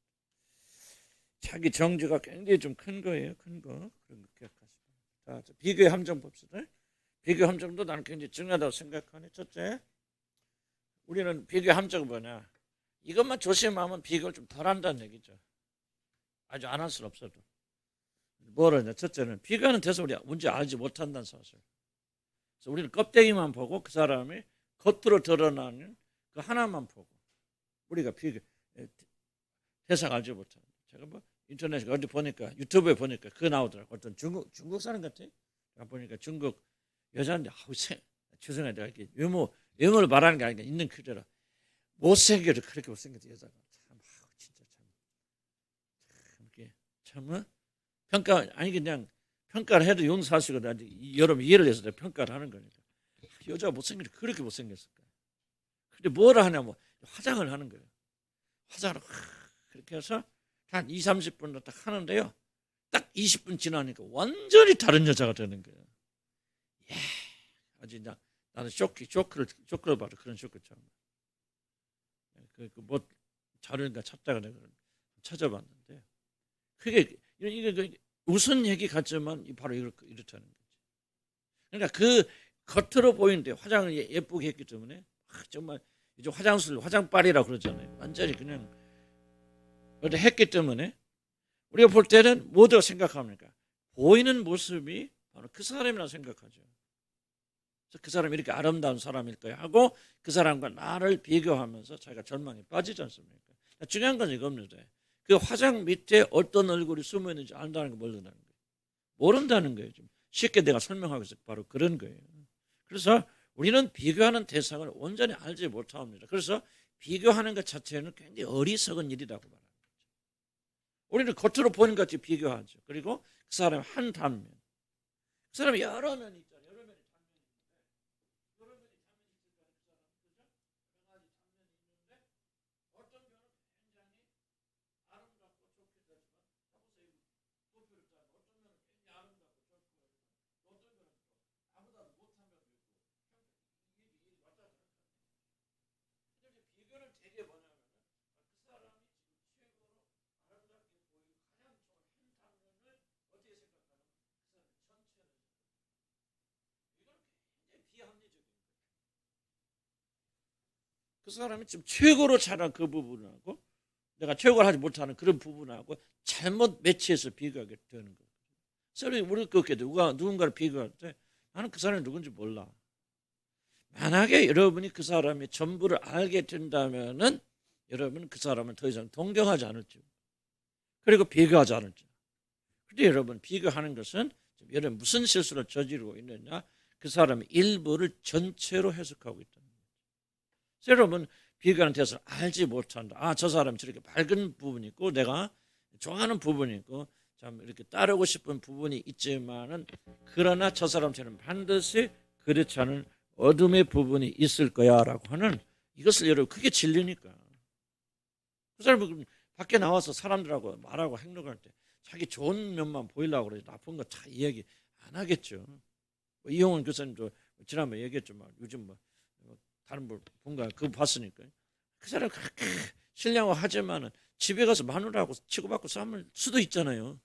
자기 정죄가 굉장히 좀 큰 거예요. 큰 거. 그런 거 기억하시고. 자, 비교의 함정 봅시다. 비교 함정도 나는 굉장히 중요하다고 생각하네. 첫째, 우리는 비교의 함정은 뭐냐? 이것만 조심하면 비교를 좀 덜 한다는 얘기죠. 아주 안 할 수는 없어도. 뭐라냐? 첫째는 비교하는 데서 우리가 문제 알지 못한다는 사실. 그래서 우리는 껍데기만 보고 그 사람이 겉으로 드러나는 그 하나만 보고 우리가 비교 세상 알지 못하는. 제가 뭐 인터넷에 어디 보니까 유튜브에 보니까 그거 나오더라고. 어떤 중국 사람 같아. 보니까 중국 여자인데 죄송해요. 내가 이렇게 외모를 말하는 게 아니라 있는 그대로 못생겨도 그렇게 못생겼어 여자가. 참 진짜 참 이렇게 참 평가 아니 그냥 평가를 해도 용서하시고 여러분 이해를 해서 평가를 하는 거니까. 여자가 못생겨도 그렇게 못생겼을까. 근데 뭐라 하냐면 화장을 하는 거예요. 화장을 그렇게 해서 한 2, 30분 딱 하는데요. 딱 20분 지나니까 완전히 다른 여자가 되는 거예요. 예, 아주 그냥 나는 쇼크를 받아. 그런 쇼크처럼. 뭐 자료인가 찾다가 내가 찾아봤는데 그게 이게 무슨 얘기 같지만 바로 이렇다는 거지. 그러니까 그 겉으로 보이는데 화장을 예쁘게 했기 때문에 정말 이제 화장빨이라고 그러잖아요. 완전히 그냥 했기 때문에 우리가 볼 때는 뭐라고 생각합니까? 보이는 모습이 바로 그 사람이라고 생각하죠. 그래서 그 사람이 이렇게 아름다운 사람일까요? 하고 그 사람과 나를 비교하면서 자기가 절망에 빠지지 않습니까? 중요한 건 이겁니다. 그 화장 밑에 어떤 얼굴이 숨어 있는지 안다는 거 모른다는 거예요. 모른다는 거예요. 좀 쉽게 내가 설명하고 있어 바로 그런 거예요. 그래서 우리는 비교하는 대상을 온전히 알지 못합니다. 그래서 비교하는 것 자체는 굉장히 어리석은 일이라고 말합니다. 우리는 겉으로 보는 것 같이 비교하죠. 그리고 그 사람의 한 단면, 그 사람이 여러 면이 있잖아요. 여러 면이 단면이 있는데, 여러 면이 단면이 있으니까 그 사람 그죠? 여러 가지 단면이 있는데 어떤 면은 굉장히 아름답고 좋게 되지만, 보세요. 도표를 짜면 어떤 면은 굉장히 아름답고 좋고, 어떤 면은 아무나 못한 면도 있고, 이게 왔다 갔다. 근데 비교는 되게 뭐냐면 그 사람이 지금 최고로 아름답게 보이고 가장 좋은 한 장면을 어떻게 생각하면 그 사람의 전체를 이건 굉장히 비합리적인 거예요. 그 사람이 지금 최고로 잘한 그 부분하고 내가 최고를 하지 못하는 그런 부분하고 잘못 매치해서 비교하게 되는 거예요. 그래서 우리 그렇게 누군가를 비교할 때 나는 그 사람이 누군지 몰라. 만약에 여러분이 그 사람의 전부를 알게 된다면은 여러분은 그 사람을 더 이상 동경하지 않을지, 그리고 비교하지 않을지. 그런데 여러분, 비교하는 것은 여러분 무슨 실수를 저지르고 있느냐? 그 사람의 일부를 전체로 해석하고 있다. 여러분, 비교하는 대해서 알지 못한다. 아, 저 사람이 저렇게 밝은 부분이 있고 내가 좋아하는 부분이 있고 참 이렇게 따르고 싶은 부분이 있지만은, 그러나 저 사람처럼 반드시 그렇지 않은 어둠의 부분이 있을 거야라고 하는, 이것을 여러분, 그게 진리니까. 그 사람은 밖에 나와서 사람들하고 말하고 행동할 때 자기 좋은 면만 보이려고 그러지 나쁜 거 다 이야기 안 하겠죠. 이용훈 교사님도 지난번에 얘기했지만 요즘 다른 분가 그거 봤으니까 그 사람 그렇게 신령화 하지만은 집에 가서 마누라하고 치고받고 싸울 수도 있잖아요.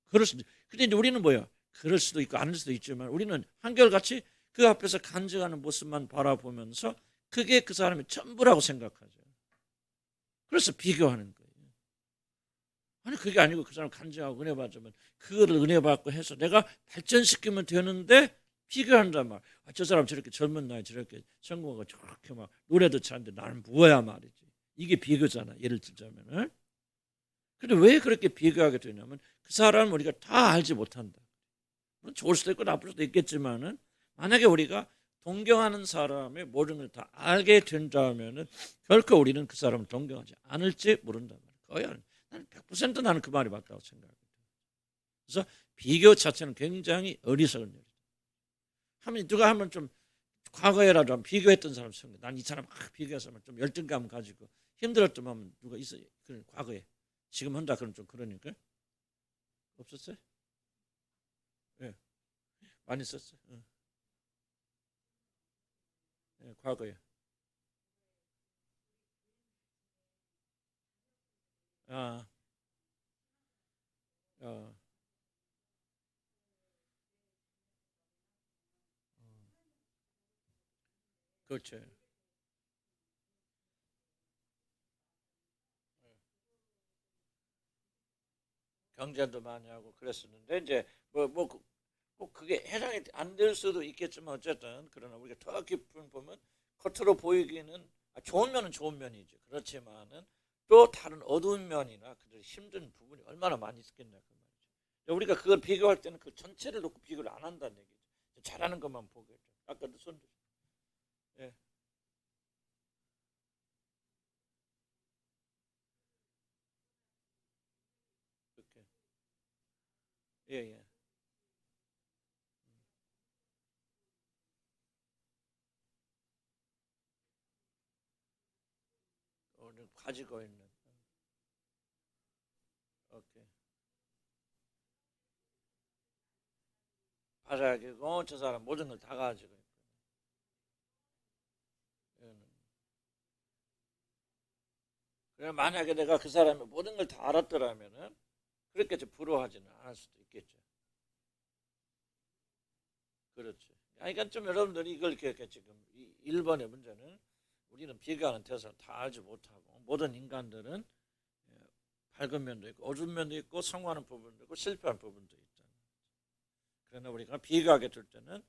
그럴 수도. 근데 이제 우리는 뭐야? 그럴 수도 있고 아닐 수도 있지만 우리는 한결같이 그 앞에서 간증하는 모습만 바라보면서 그게 그 사람의 전부라고 생각하죠. 그래서 비교하는 거예요. 아니, 그게 아니고 그 사람 간증하고 은혜 받으면 그거를 은혜 받고 해서 내가 발전시키면 되는데 비교한단 말. 아, 저 사람 저렇게 젊은 나이에 저렇게 성공하고 저렇게 막 노래도 잘하는데 나는 뭐야 말이지. 이게 비교잖아. 예를 들자면은. 근데 왜 그렇게 비교하게 되냐면 그 사람은 우리가 다 알지 못한다. 좋을 수도 있고 나쁠 수도 있겠지만은, 만약에 우리가 동경하는 사람의 모든 걸 다 알게 된다면은 결코 우리는 그 사람을 동경하지 않을지 모른단 말이야. 거의 나는 100% 나는 그 말이 맞다고 생각해요. 그래서 비교 자체는 굉장히 어리석은 일이다. 하면 누가 하면 좀 과거에라도 비교했던 사람 생각. 난 이 사람 비교해서 좀 열등감 가지고 힘들었던 하면 누가 있어요? 그 과거에. 지금 한다 그러면 좀 그러니까. 없었어요? 예. 많이 썼어요. 예, 과거에. 아, 어, 그렇죠. 경쟁도 많이 하고 그랬었는데 이제 꼭 그게 해당이 안 될 수도 있겠지만 어쨌든 그러나 우리가 더 깊은 보면 겉으로 보이기는 좋은 면은 좋은 면이죠. 그렇지만은 또 다른 어두운 면이나 그 힘든 부분이 얼마나 많이 있겠냐 그 말이죠. 우리가 그걸 비교할 때는 그 전체를 놓고 비교를 안 한다는 얘기죠. 잘하는 것만 보겠죠. 아까도 손. 예, 그렇게. 예, 예. 가지고 있는. 오케이. 바라기고 저 사람 모든 걸 다 가지고 있고. 예. 그래, 만약에 내가 그 사람의 모든 걸 다 알았더라면은 그렇게 부러워하지는 않을 수도 있겠죠. 그렇죠. 그러니까 좀 여러분들이 이걸 이렇게 지금 1번의 문제는 우리는 비교하는 대상을 다 알지 못하고 모든 인간들은 밝은 면도 있고 어두운 면도 있고 성공하는 부분도 있고 실패하는 부분도 있다. 그러나 우리가 비교하게 될 때는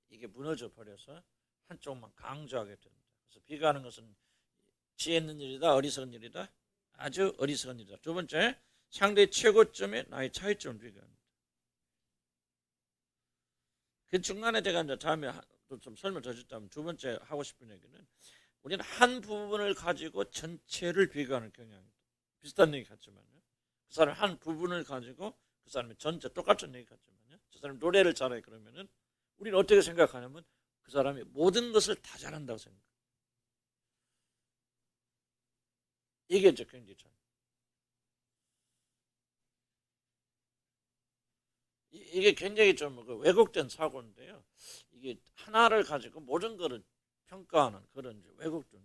이게 무너져 버려서 한쪽만 강조하게 된다. 그래서 비교하는 것은 지혜 있는 일이다, 어리석은 일이다. 아주 어리석은 일이다. 두 번째, 상대의 최고점에 나의 차이점을 비교합니다. 그 중간에 제가 이제 다음에 좀 설명 더 줬다면 두 번째 하고 싶은 얘기는 우리는 한 부분을 가지고 전체를 비교하는 경향이 있다. 비슷한 얘기 같지만요. 그 사람 한 부분을 가지고 그 사람의 전체 똑같은 얘기 같지만요. 저 사람 노래를 잘해 그러면은 우리는 어떻게 생각하냐면 그 사람이 모든 것을 다 잘한다고 생각해요. 이게 이제 굉장히 잘. 이게 굉장히 좀 왜곡된 사고인데요. 이게 하나를 가지고 모든 것을 평가하는 그런 이제 왜곡된.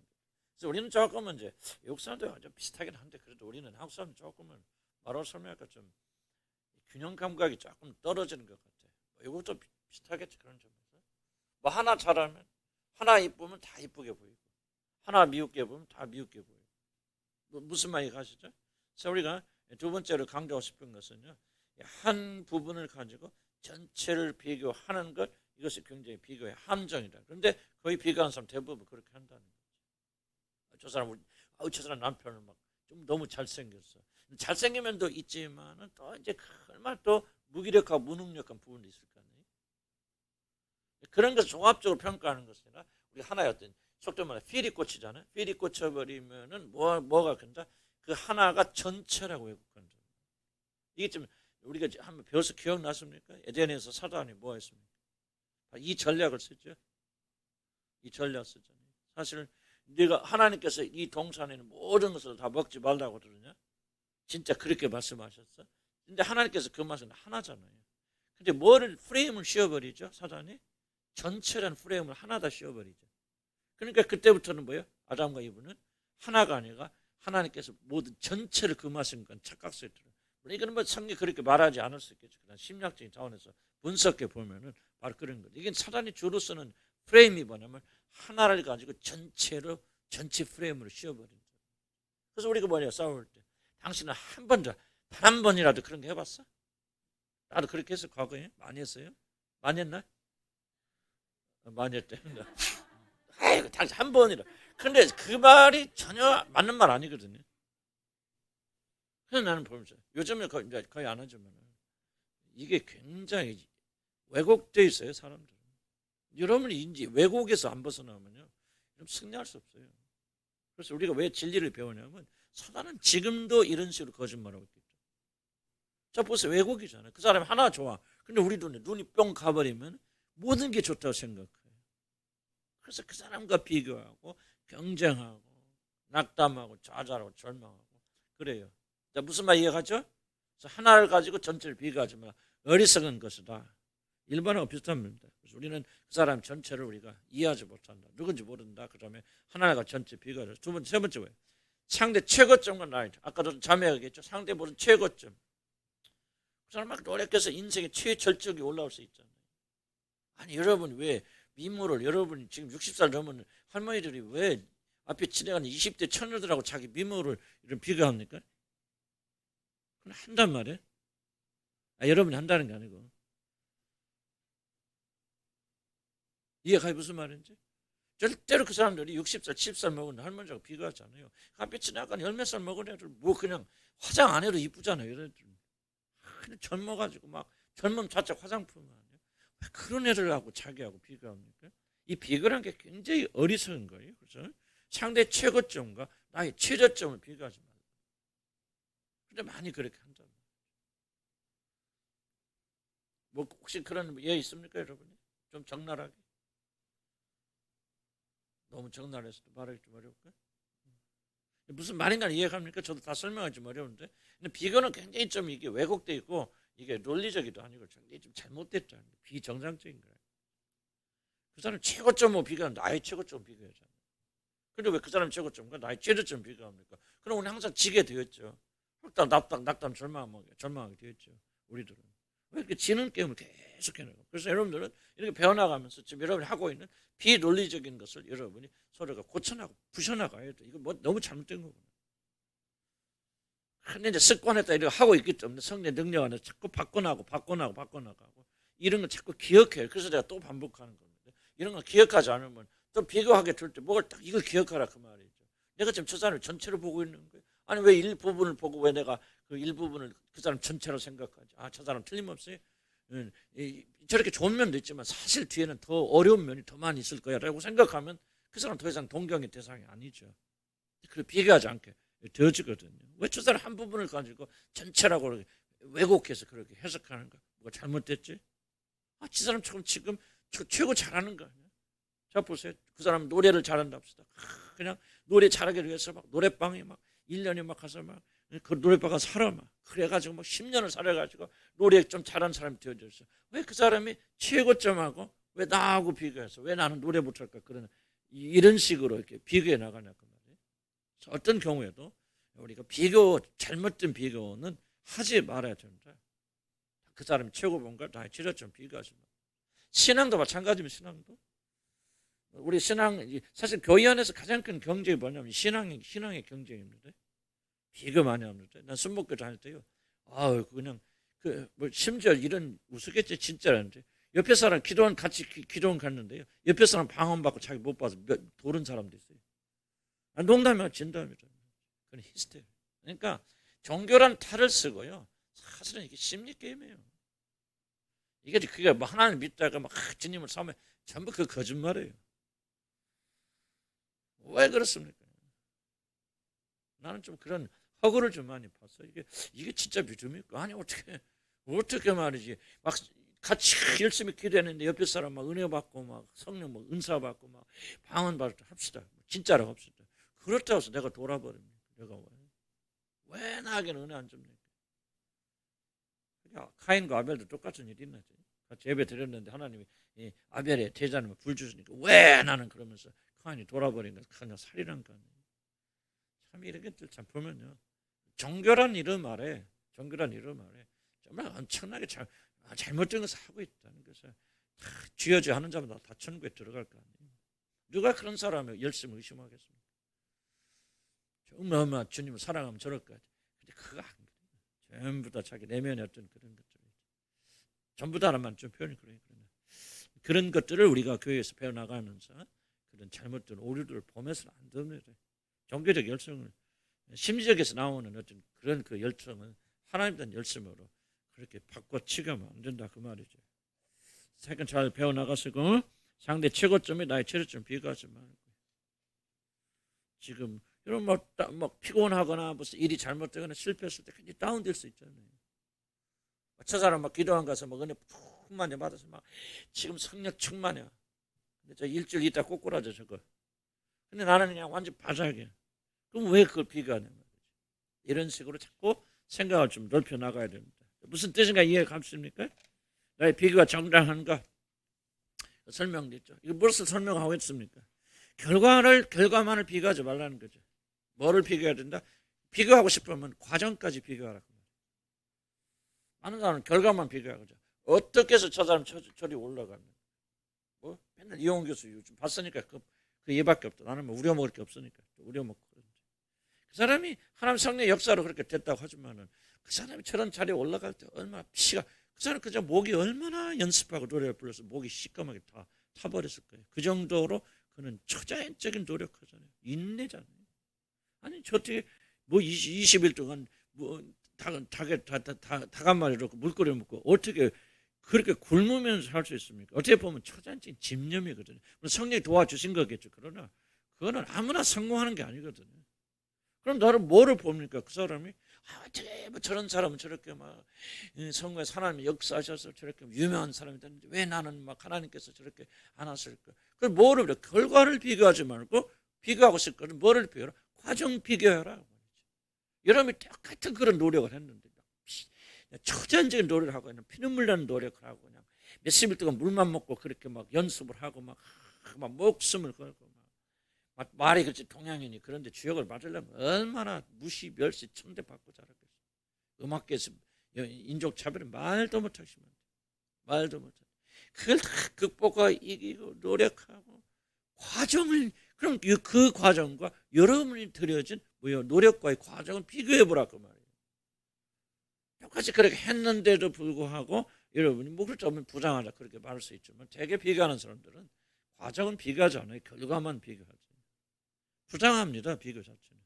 그래서 우리는 조금은 이제 외국 사람들과 좀 비슷하긴 한데 그래도 우리는 한국 사람 조금은 말로 설명할까 좀 균형 감각이 조금 떨어지는 것 같아. 외국도 비슷하겠지 그런 점에서. 뭐 하나 잘하면 하나 이쁘면 다 이쁘게 보이고 하나 미웃게 보면 다 미웃게 보이고. 뭐 무슨 말이 가시죠? 그래서 우리가 두 번째로 강조하고 싶은 것은요. 한 부분을 가지고 전체를 비교하는 것, 이것이 굉장히 비교의 함정이다. 그런데 거의 비교하는 사람 대부분 그렇게 한다는 거죠. 저 사람 남편을 막 좀 너무 잘생겼어. 잘생긴 면도 있지만은 또 이제 얼마나 또 무기력하고 무능력한 부분도 있을 거 아니에요. 그런 것을 종합적으로 평가하는 것이 아니라 우리 하나의 어떤 속도 말해 필이 꽂히잖아요. 필이 꽂혀버리면은 뭐가 된다? 그 하나가 전체라고 왜곡한다. 이게 좀 우리가 한번 배워서 기억나십니까? 에덴에서 사단이 뭐 했습니까? 이 전략을 쓰죠. 이 전략 쓰잖아요. 사실 네가 하나님께서 이 동산에는 모든 것을 다 먹지 말라고 그러냐? 진짜 그렇게 말씀하셨어? 근데 하나님께서 그 말씀은 하나잖아요. 근데 뭐를 프레임을 씌워버리죠? 사단이 전체라는 프레임을 하나 다 씌워버리죠. 그러니까 그때부터는 뭐예요? 아담과 이브는 하나가 아니라 하나님께서 모든 전체를 금하신 건 착각스러워. 이거는 뭐 성경이 그렇게 말하지 않을 수 있겠죠. 그냥 심리학적인 차원에서 분석해 보면은 바로 그런 거죠. 이게 사단이 주로 쓰는 프레임이 뭐냐면 하나를 가지고 전체로 전체 프레임으로 씌워버린다. 그래서 우리가 뭐냐 싸울 때 당신은 단 한 번이라도 그런 거 해봤어? 나도 그렇게 했어 과거에 많이 했어요. 많이 했나? 많이 했대. 아이고 당신 한 번이라. 근데 그 말이 전혀 맞는 말 아니거든요. 그래서 나는 보면서 요즘에 거의 안 하지만 이게 굉장히 왜곡되어 있어요 사람들. 여러분이 이제 왜곡에서 안 벗어나면요 승리할 수 없어요. 그래서 우리가 왜 진리를 배우냐면 사단은 지금도 이런 식으로 거짓말하고 있겠죠. 자 보세요 왜곡이잖아요. 그 사람이 하나 좋아. 근데 우리 눈이 뿅 가버리면 모든 게 좋다고 생각해요. 그래서 그 사람과 비교하고 경쟁하고 낙담하고 좌절하고 절망하고 그래요. 자, 무슨 말 이해가죠? 그래서 하나를 가지고 전체를 비교하지 마. 어리석은 것이다. 일반하고 비슷합니다. 그래서 우리는 그 사람 전체를 우리가 이해하지 못한다. 누군지 모른다. 그 다음에 하나가 전체 비교하죠. 세 번째 왜? 상대 최고점과 나이트. 아까도 자매하겠죠. 상대 모든 최고점. 그 사람 막 노력해서 인생의 최절정이 올라올 수 있잖아요. 아니 여러분 왜 미모를 여러분 지금 60살 넘은 할머니들이 왜 앞에 지나가는 20대 처녀들하고 자기 미모를 이런 비교합니까? 그건 한단 말이에요. 여러분이 한다는 게 아니고. 이해가 무슨 말인지? 절대로 그 사람들이 60살, 70살 먹은 할머니하고 비교하잖아요. 앞에 지나가는 열몇 살 먹은 애들 뭐 그냥 화장 안 해도 이쁘잖아요. 얘들. 그냥 젊어가지고 막 젊음 자체 화장품 아니에요. 왜 그런 애들하고 자기하고 비교합니까? 이 비교라는 게 굉장히 어리석은 거예요. 그렇죠? 상대 최고점과 나의 최저점을 비교하지 말고. 근데 많이 그렇게 한다. 뭐 혹시 그런 예 있습니까, 여러분이? 좀 적나라하게. 너무 적나라해서 말하기 좀 어려울까? 무슨 말인가 이해합니까? 저도 다 설명하기 좀 어려운데. 근데 비교는 굉장히 좀 이게 왜곡돼 있고 이게 논리적이도 아니고 굉장히 좀 잘못됐다. 비정상적인 거예요. 그 사람 최고점을 비교하면 나의 최고점을 비교하잖아요. 근데 왜 그 사람 최고점과 나의 최저점을 비교합니까? 그럼 우리는 항상 지게 되었죠. 낙담 절망하게 되었죠. 우리들은. 왜 이렇게 지는 게임을 계속 해나가고. 그래서 여러분들은 이렇게 배워나가면서 지금 여러분이 하고 있는 비논리적인 것을 여러분이 서로가 고쳐나가고 부셔나가야 돼. 이거 뭐 너무 잘못된 거구나. 근데 이제 습관에다 이렇게 하고 있기 때문에 성령 능력 안에 자꾸 바꿔나가고 이런 걸 자꾸 기억해요. 그래서 내가 또 반복하는 겁니다. 이런 걸 기억하지 않으면 또 비교하게 될 때 뭘 딱 이걸 기억하라 그 말이죠. 내가 지금 저 사람을 전체로 보고 있는 거예요. 아니 왜 일부분을 보고 왜 내가 그 일부분을 그 사람 전체로 생각하지? 저 사람 틀림없어요. 저렇게 좋은 면도 있지만 사실 뒤에는 더 어려운 면이 더 많이 있을 거야 라고 생각하면 그 사람 더 이상 동경의 대상이 아니죠. 그래 비교하지 않게 되어지거든요. 왜 저 사람 한 부분을 가지고 전체라고 왜곡해서 그렇게 해석하는가? 뭐가 잘못됐지? 저 사람처럼 지금 최고 잘하는 거 아니야? 자 보세요. 그 사람 노래를 잘한다 합시다. 그냥 노래 잘하기 위해서 막 노래방에 막 1년에 막 가서 막 그 노래방가 살아 막 그래가지고 막 10년을 살아가지고 노래 좀 잘하는 사람이 되어졌어. 왜 그 사람이 최고점하고 왜 나하고 비교해서 왜 나는 노래 못할까 그런 이런 식으로 이렇게 비교해 나가냐 그 말이에요. 어떤 경우에도 우리가 잘못된 비교는 하지 말아야 된다. 그 사람이 최고본가 나의 최저점 비교하지 마. 신앙도 마찬가지입니다. 신앙도. 우리 신앙 사실 교회 안에서 가장 큰 경쟁이 뭐냐면 신앙의 경쟁입니다. 비교 많이 합니다. 난 순목교 다닐 때요. 그냥 뭐 심지어 이런 우스갯지 진짜라는데 옆에 사람 기도원 같이 기도원 갔는데요. 옆에 사람 방언 받고 자기 못 봐서 도른 사람도 있어요. 농담이야 진담이죠. 그건 히스테리. 그러니까 종교란 탈을 쓰고요. 사실은 이게 심리 게임이에요. 이게 그게 뭐 하나님 믿다가 막 주님을 사면 전부 그 거짓말이에요. 왜 그렇습니까? 나는 좀 그런 허구를 좀 많이 봤어. 이게 진짜 믿음일까? 아니 어떻게 말이지? 막 같이 열심히 기도했는데 옆에 사람 막 은혜 받고 막 성령 막 은사 받고 막 방언 받고 합시다. 진짜로 합시다. 그렇다고 해서 내가 돌아버립니다. 내가 왜 나에게는 은혜 안 줍니까? 그러니까 카인과 아벨도 똑같은 일이 있나? 같이 예배 드렸는데 하나님이 아벨의 제자님을 불 주시니까 왜 나는 그러면서 카인이 돌아버린 거 그냥 살인한 거 아니에요. 참 이런 것들 참 보면요. 종교란 이름 아래 정말 엄청나게 잘못된 것을 하고 있다는 것을 다 쥐어져 하는 자마다 다 천국에 들어갈 거 아니에요. 누가 그런 사람을 열심히 의심하겠습니까? 정말 주님을 사랑하면 저럴까지. 근데 그거 안 그래요. 전부 다 자기 내면의 어떤 그런 것들. 전부 다라만 좀 표현이 그래요. 그런 것들을 우리가 교회에서 배워나가면서 그런 잘못된 오류들을 보면서는 안 됩니다. 종교적 열성을 심리적에서 나오는 어떤 그런 그 열정은 하나님에 대한 열심으로 그렇게 바꿔치가면 안 된다 그 말이죠. second 잘 배워나가시고 상대 최고점이 나의 최저점 비교하지 말고 지금 이런 막 피곤하거나 무슨 일이 잘못되거나 실패했을 때 굉장히 다운될 수 있잖아요. 저 사람 막 기도한 가서 막 은혜 풍만히 받아서 막 지금 성령 충만이야. 근데 저 일주일 있다 꼬꾸라져 저거. 근데 나는 그냥 완전 바닥이야. 그럼 왜 그걸 비교하냐 말이지. 이런 식으로 자꾸 생각을 좀 넓혀 나가야 됩니다. 무슨 뜻인가 이해가 갑니까? 나의 비교가 정당한가? 설명됐죠. 이거 무엇을 설명하고 있습니까? 결과만을 비교하지 말라는 거죠. 뭐를 비교해야 된다? 비교하고 싶으면 과정까지 비교하라고. 많은 사람은 결과만 비교하죠. 어떻게 해서 저 사람 저리 올라갔나? 뭐 맨날 이용훈 교수 요즘 봤으니까 그 얘밖에 없다. 나는 뭐 우려먹을 게 없으니까 우려먹고 그런지. 그 사람이 하나님 성령의 역사로 그렇게 됐다고 하지만은 그 사람이 저런 자리에 올라갈 때 얼마나 피가 그 사람 그저 목이 얼마나 연습하고 노래를 불러서 목이 시꺼멓게 다 타버렸을 거예요. 그 정도로 그는 초자연적인 노력하잖아요. 인내잖아요. 아니 저 어떻게 뭐 20일 동안 뭐 닭 한 마리 넣고 물 끓여 먹고 어떻게 그렇게 굶으면서 할 수 있습니까? 어떻게 보면 초자연적인 집념이거든요. 성령이 도와주신 거겠죠. 그러나 그거는 아무나 성공하는 게 아니거든요. 그럼 나를 뭐를 봅니까? 그 사람이 어떻게 뭐 저런 사람은 저렇게 막 성공해서 하나님이 역사하셔서 저렇게 유명한 사람이 됐는데 왜 나는 막 하나님께서 저렇게 안 하실까? 그걸 뭐를 그래? 결과를 비교하지 말고 비교하고 싶을 거는 뭐를 비교하라? 과정 비교해라. 여러분이 똑같은 그런 노력을 했는데 초자연적인 노력을 하고 그냥 피눈물 나는 노력을 하고 그냥 몇십 일 동안 물만 먹고 그렇게 막 연습을 하고 막 목숨을 걸고 막 말이 그렇지 동양인이 그런데 주역을 맞으려면 얼마나 무시 멸시 천대받고 자랐겠어. 음악계에서 인종 차별은 말도 못하시면 말도 못해. 그걸 다 극복하고 이기고 노력하고 과정을 그럼 그 과정과 여러분이 들여진 노력과의 과정을 비교해 보라고 말이에요. 똑같이 그렇게 했는데도 불구하고 여러분이 뭐 그렇지 않으면 부당하다 그렇게 말할 수 있지만 되게 비교하는 사람들은 과정은 비교하지 않아요. 결과만 비교하지. 부당합니다. 비교 자체는.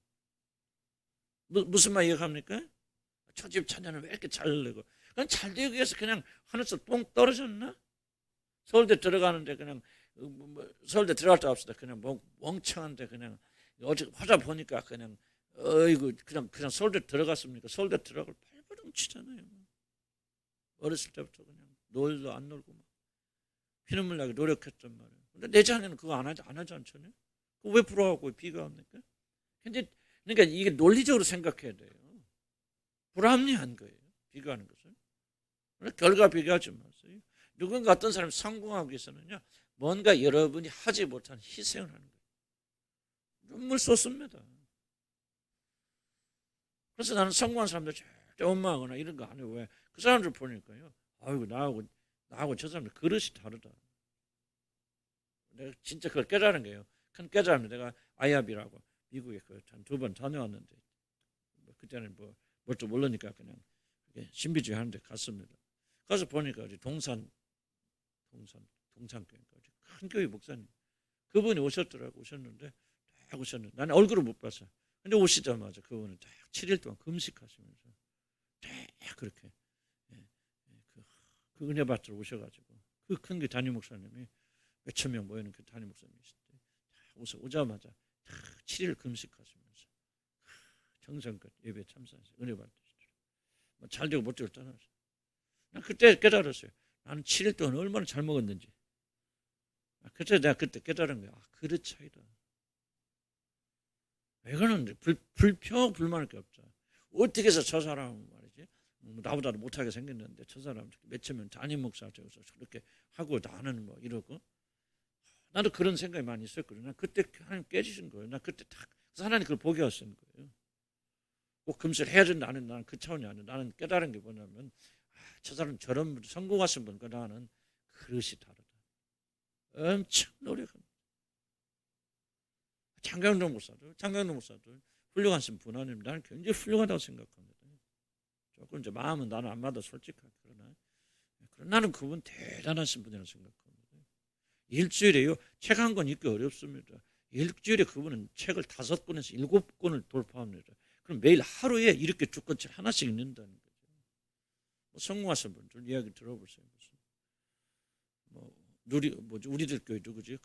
무슨 말 이해합니까? 저 집 자녀는 왜 이렇게 잘 내고 그냥 잘 되기 위해서 그냥 하늘에서 뽕 떨어졌나? 서울대 들어가는데 그냥 서울대 들어갈 데 없었다. 그냥 멍청한데 그냥 어제 화자 보니까 그냥 어이구 그냥 서울대 들어갔습니까? 서울대 들어갈 발버둥 치잖아요. 어렸을 때부터 그냥 놀도 안 놀고 막 피눈물 나게 노력했단 말이에요. 근데 내 자녀는 그거 안 하지 않잖아요. 왜 부러워하고 비교합니까? 근데 그러니까 이게 논리적으로 생각해야 돼요. 불합리한 거예요. 비교하는 것은. 결과 비교하지 마세요. 누군가 어떤 사람이 성공하기 위해서는요. 뭔가 여러분이 하지 못한 희생을 하는 거예요. 눈물 쏟습니다. 그래서 나는 성공한 사람들 절대 원망하거나 이런 거 안 해요. 왜? 그 사람들 보니까요. 아이고 나하고 저 사람들 그릇이 다르다. 내가 진짜 그걸 깨달은 거예요. 큰 깨달음이 내가 아이아비라고 미국에 한 2번 다녀왔는데 그때는 뭘 좀 모르니까 그냥 신비주의 하는데 갔습니다. 가서 보니까 우리 동산교회인가 큰 교회 목사님 그분이 오셨는데 딱 오셨는데 나는 얼굴을 못 봤어요. 근데 오시자마자 그분은 딱 7일 동안 금식하시면서 딱 그렇게 그 은혜 받으러 오셔가지고 그 큰 게 담임 목사님이 몇천 명 모이는 그 담임 목사님이신데 오자마자 딱 7일 금식하시면서 정성껏 예배 참석해서 은혜 받으시더라고요. 잘 되고 못 되고 떠나서 난 그때 깨달았어요. 나는 7일 동안 얼마나 잘 먹었는지. 그때 내가 그때 깨달은 거야. 그릇 차이다. 이거는 불평 불만할 게 없죠. 어떻게 해서 저 사람은 말이지 나보다도 못하게 생겼는데 저 사람 몇천 명 담임 목사 저기서 저렇게 하고 나는 뭐 이러고 나도 그런 생각이 많이 있었거든요. 난 그때 하나님 깨지신 거예요. 난 그때 딱 하나님 그걸 보게 하신 거예요. 꼭 금식을 해야 된다. 나는 그 차원이 아니야. 나는 깨달은 게 뭐냐면 저 사람 저런 성공하신 분과 나는 그릇이 다르다. 엄청 노력합니다. 장강동 목사도 훌륭하신 분 아닙니다. 나는 굉장히 훌륭하다고 생각합니다. 조금 이제 마음은 나는 안 맞아 솔직하게 그러나 나는 그분 대단하신 분이라고 생각합니다. 일주일에요 책 한 권 읽기 어렵습니다. 일주일에 그분은 책을 5권에서 7권을 돌파합니다. 그럼 매일 하루에 이렇게 2권씩 하나씩 읽는다는 거죠. 뭐 성공하신 분들 이야기 들어보세요. 우리들 교회 누구지?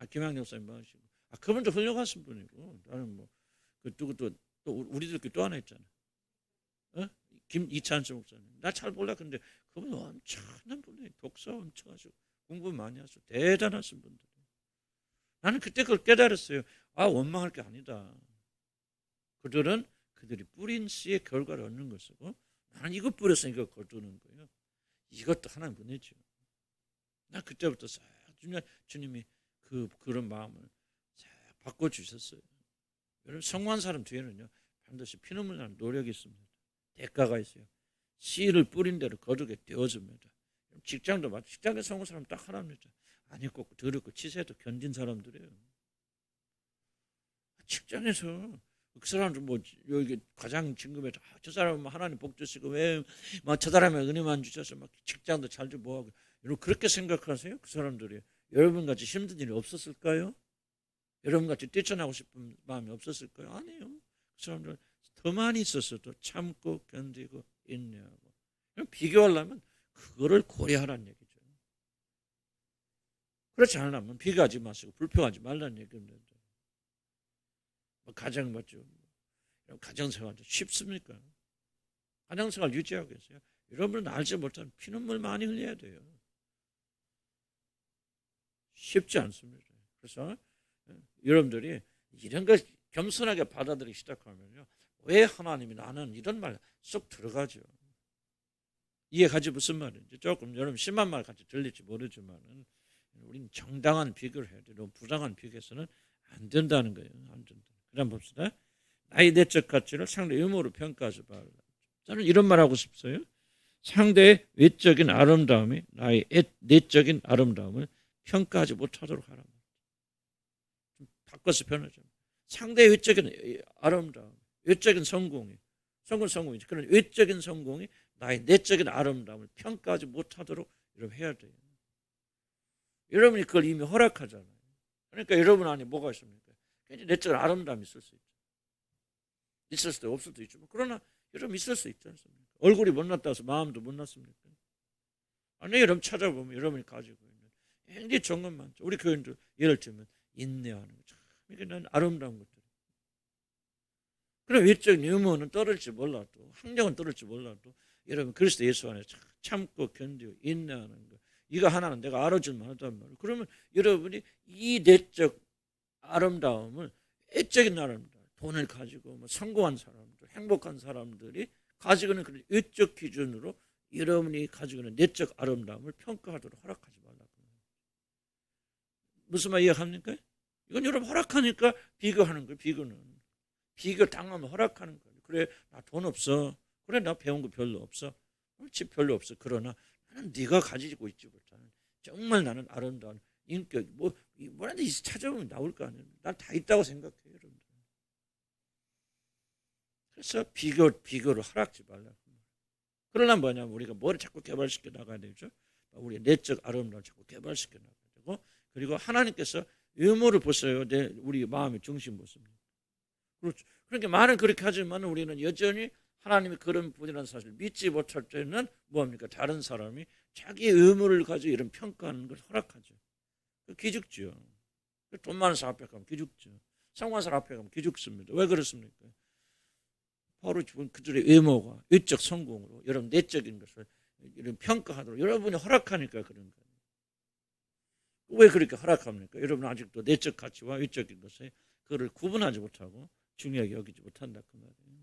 김학영 목사님 하시고 그분도 훌륭하신 분이고 나는 누구 또 우리들 교회 또 하나 있잖아. 이찬수 목사님. 나 잘 몰라. 근데 그분 엄청난 분이에요. 독서 엄청 하시고 공부 많이 하시고 대단하신 분들. 나는 그때 그걸 깨달았어요. 원망할 게 아니다. 그들이 뿌린 씨의 결과를 얻는 것이고 나는 이거 뿌렸으니까 거두는 거예요. 이것도 하나님 보내죠. 나 그때부터 싹 주님이 그런 마음을 싹 바꿔주셨어요. 여러분 성공한 사람 뒤에는요 반드시 피눈물 나는 노력이 있습니다. 대가가 있어요. 씨를 뿌린 대로 거두게 되어줍니다. 직장도 마찬가지. 직장에 성공한 사람 딱 하나입니다. 안 입고 더럽고 치세도 견딘 사람들이에요. 직장에서 그 사람들 여기 과장 진급에 저 사람은 하나님 복 주시고 왜 저 사람의 은혜만 주셔서 직장도 잘 좀 뭐하고 여러분 그렇게 생각하세요? 그 사람들이 여러분 같이 힘든 일이 없었을까요? 여러분 같이 뛰쳐나고 싶은 마음이 없었을까요? 아니에요. 그 사람들 더 많이 있었어도 참고 견디고 인내하고. 비교하려면 그거를 고려하라는 얘기죠. 그렇지 않으면 비교하지 마시고 불평하지 말라는 얘기입니다. 가정 맞죠? 가정생활 쉽습니까? 가정생활 유지하고 계세요. 여러분은 알지 못하면 피눈물 많이 흘려야 돼요. 쉽지 않습니다. 그래서 여러분들이 이런 걸 겸손하게 받아들이기 시작하면요. 왜 하나님이 나는 이런 말 쏙 들어가죠. 이해가지 무슨 말인지 조금 여러분 심한 말 같이 들릴지 모르지만 우리는 정당한 비교를 해야 돼요. 너무 부당한 비교해서는 안 된다는 거예요. 안 된다. 그 다음 봅시다. 나의 내적 가치를 상대 의무로 평가하지 말라. 저는 이런 말 하고 싶어요. 상대의 외적인 아름다움이 나의 내적인 아름다움을 평가하지 못하도록 하라. 좀 바꿔서 표현하죠. 상대의 외적인 아름다움, 외적인 성공이지. 그런 외적인 성공이 나의 내적인 아름다움을 평가하지 못하도록 이렇게 해야 돼요. 여러분이 그걸 이미 허락하잖아요. 그러니까 여러분 안에 뭐가 있습니까? 굉장히 내적인 아름다움이 있을 수 있죠. 있을 수도 없을 수도 있지만 그러나 여러분 있을 수 있지 않습니까? 얼굴이 못났다 해서 마음도 못났습니까? 아니 여러분 찾아보면 여러분이 가지고 있는 굉장히 좋은 것 많죠. 우리 교인들 예를 들면 인내하는 거 참 이게 난 아름다운 것들. 그런 외적인 유머는 떨어질지 몰라도 학력은 떨어질지 몰라도 여러분 그리스도 예수 안에 참고 견디고 인내하는 거 이거 하나는 내가 알아줄만 하단 말이에요. 그러면 여러분이 이 내적 아름다움을 외적인 아름다움 돈을 가지고 성공한 사람들 행복한 사람들이 가지고 있는 그런 외적 기준으로 여러분이 가지고 있는 내적 아름다움을 평가하도록 허락하지 말라고. 무슨 말 이해합니까? 이건 여러분 허락하니까 비교하는 거예요. 비교 당하면 허락하는 거예요. 그래 나 돈 없어. 그래 나 배운 거 별로 없어. 집 별로 없어. 그러나 나는 네가 가지고 있지 못하는 정말 나는 아름다운 인격 뭐라든지 찾아보면 나올 거 아니에요. 난 다 있다고 생각해요. 여러분. 그래서 비교를 하락지 말라. 그러나 뭐냐면 우리가 뭐를 자꾸 개발시켜 나가야 되죠. 우리 내적 아름다움을 자꾸 개발시켜 나가야 되고, 그리고 하나님께서 의무를 보세요. 우리 마음의 중심 보십니다. 그렇죠. 그러니까 말은 그렇게 하지만 우리는 여전히 하나님이 그런 분이라는 사실을 믿지 못할 때는 뭐합니까? 다른 사람이 자기의 의무를 가지고 이런 평가하는 걸 허락하죠. 기죽죠. 돈 많은 사람 앞에 가면 기죽죠. 성공한 사람 앞에 가면 기죽습니다. 왜 그렇습니까? 바로 그들의 외모가 외적 성공으로 여러분 내적인 것을 이런 평가하도록 여러분이 허락하니까 그런 거예요. 왜 그렇게 허락합니까? 여러분 아직도 내적 가치와 외적인 것에 그를 구분하지 못하고 중요하게 여기지 못한다 그 말이에요.